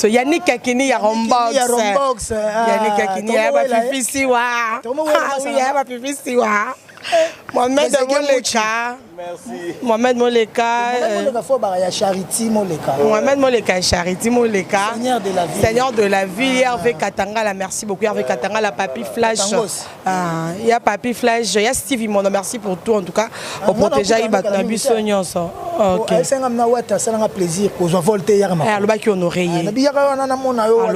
Yannick Kakini ya Rombox. Yannick Kakini ya Bapifisi wa. Oui, ya Bapifisi wa. Mohamed Moleka. Merci. Mohamed Moleka. Mohamed Moleka, Charity Moleka. Seigneur de la ville. Hervé Katangala, merci beaucoup. Hervé Katangala, Papi Flash. Il y a Papi Flash. Il y a Stevie Mono, merci pour tout en tout cas. Au protéger, il y a Nabi Sognon. Ok. C'est un plaisir pour volter hier. Le bac honoré. Le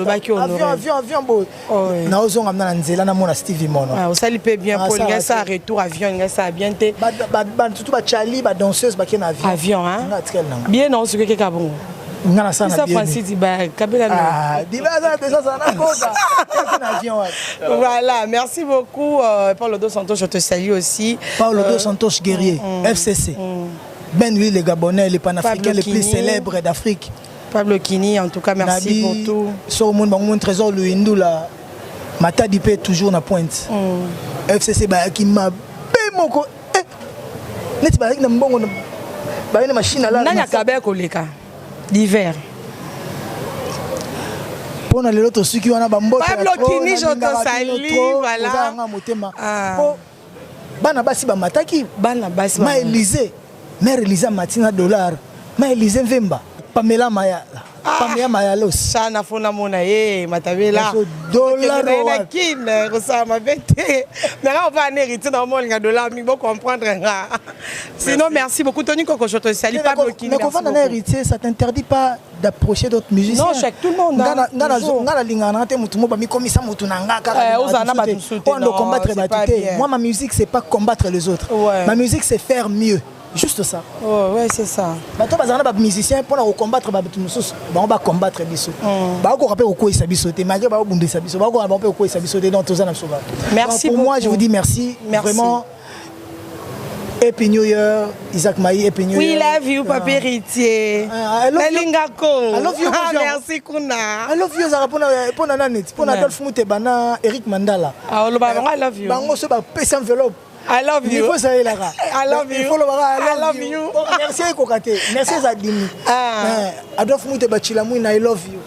bac honoré. Avion. Stevie Mono. Ça lui paie bien pour le ça retour avion, ça a bien été. Surtout Chali, danseuse, avion. Hein? Bien non, ce que c'est bon. Ça Francis Diba, voilà, merci beaucoup Paulo Dos Santos, je te salue aussi. Paulo Dos Santos guerrier, FCC. Ben lui les Gabonais, les panafricains les plus célèbres d'Afrique. Pablo Kini, en tout cas merci pour tout. Sur mon trésor le hindou là, Mata Dipé toujours na pointe. FCC qui m'a moko net ba na mbongo ba na machine là nanya kabe koleka l'hiver pona lelo to suki wana ba mbote Pablo Kini je te salue voilà bana basi ba mataki bana basi ma Élysée mère Élysée Matina dollar ma Élysée Vemba Pamela Maya Pamela Mayalos sana fona mona matabela dollar na kin resama bête mais on va en hériter dans mon dollar mi bon comprendre sinon merci beaucoup Tony Coco je te salue Pablo Kini mais quand on a hérité ça t'interdit pas d'approcher d'autres musiciens non chaque tout le monde ngana lingana te mutu mo ba mi komisa mutu na ngaka on doit combattre moi ma musique c'est pas combattre les autres ma musique c'est faire mieux. Juste ça. Oh, ouais, c'est ça. Bah, toi, les musiciens, pour combattre, on va combattre les autres. Merci pour moi, je vous dis merci. Vraiment. Happy New Year, Isaac Maï, Happy New Year. We love you, Papa Héritier. I love you. Merci, Kuna. I love you, Zara, pour Nananit, pour Adolphe Moutebana, Eric Mandala. I love you. Bango, ce petit enveloppe. I love you. I love you. Merci Kokate. Merci Zadini. Adolphe Mouteba Chilamouine, I love you.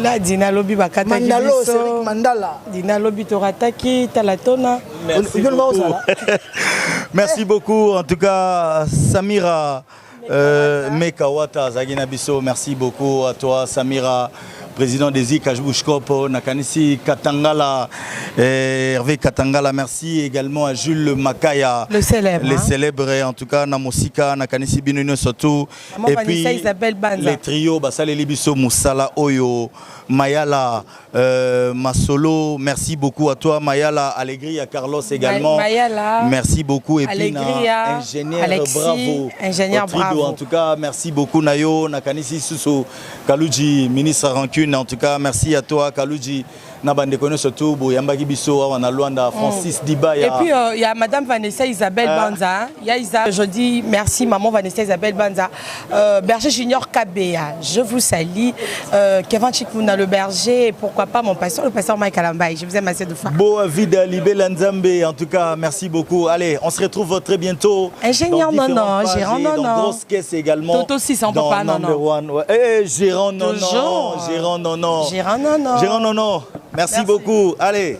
La Dina Lobi Bakata Mandalo, Eric Mandala. Dina Lobi Torataki, Talatona. Merci beaucoup. En tout cas, Samira Mekawata Zagina Bisso, merci beaucoup à toi, Samira. Président des IC Kajbouchkopo, Nakanisi Katangala, Hervé Katangala, merci également à Jules Makaya, le célèbre, les célèbres en tout cas, Namosika, Nakanisi Binuno Soto, et puis les trios, Basale Libiso, Moussala Oyo, Mayala, Masolo, merci beaucoup à toi, Mayala, Allegria, Carlos également, Mayala, merci beaucoup, et puis ingénieur, Alexis, bravo, ingénieur bravo, en tout cas, merci beaucoup Nayo, Nakanisi Suso, Kaluji, ministre Rancune. En tout cas, merci à toi, Kaluji. Surtout, Francis Dibaya. Et puis, il y a Madame Vanessa Isabelle Banza. Je dis merci, Maman Vanessa Isabelle Banza. Berger Junior Kabea, je vous salue. Kevin Chikmouna, le berger. Et pourquoi pas mon pasteur, le pasteur Mike Alambaye. Je vous aime assez de fois. Boa vida, Libé Nzambe. En tout cas, merci beaucoup. Allez, on se retrouve très bientôt. Ingénieur Nono, gérant Nono. Dans Grosse Caisse également. Toto 6, on peut pas Nono. Gérant Nono. Gérant Nono. Gérant Nono. Gérant Nono. Merci beaucoup. Allez.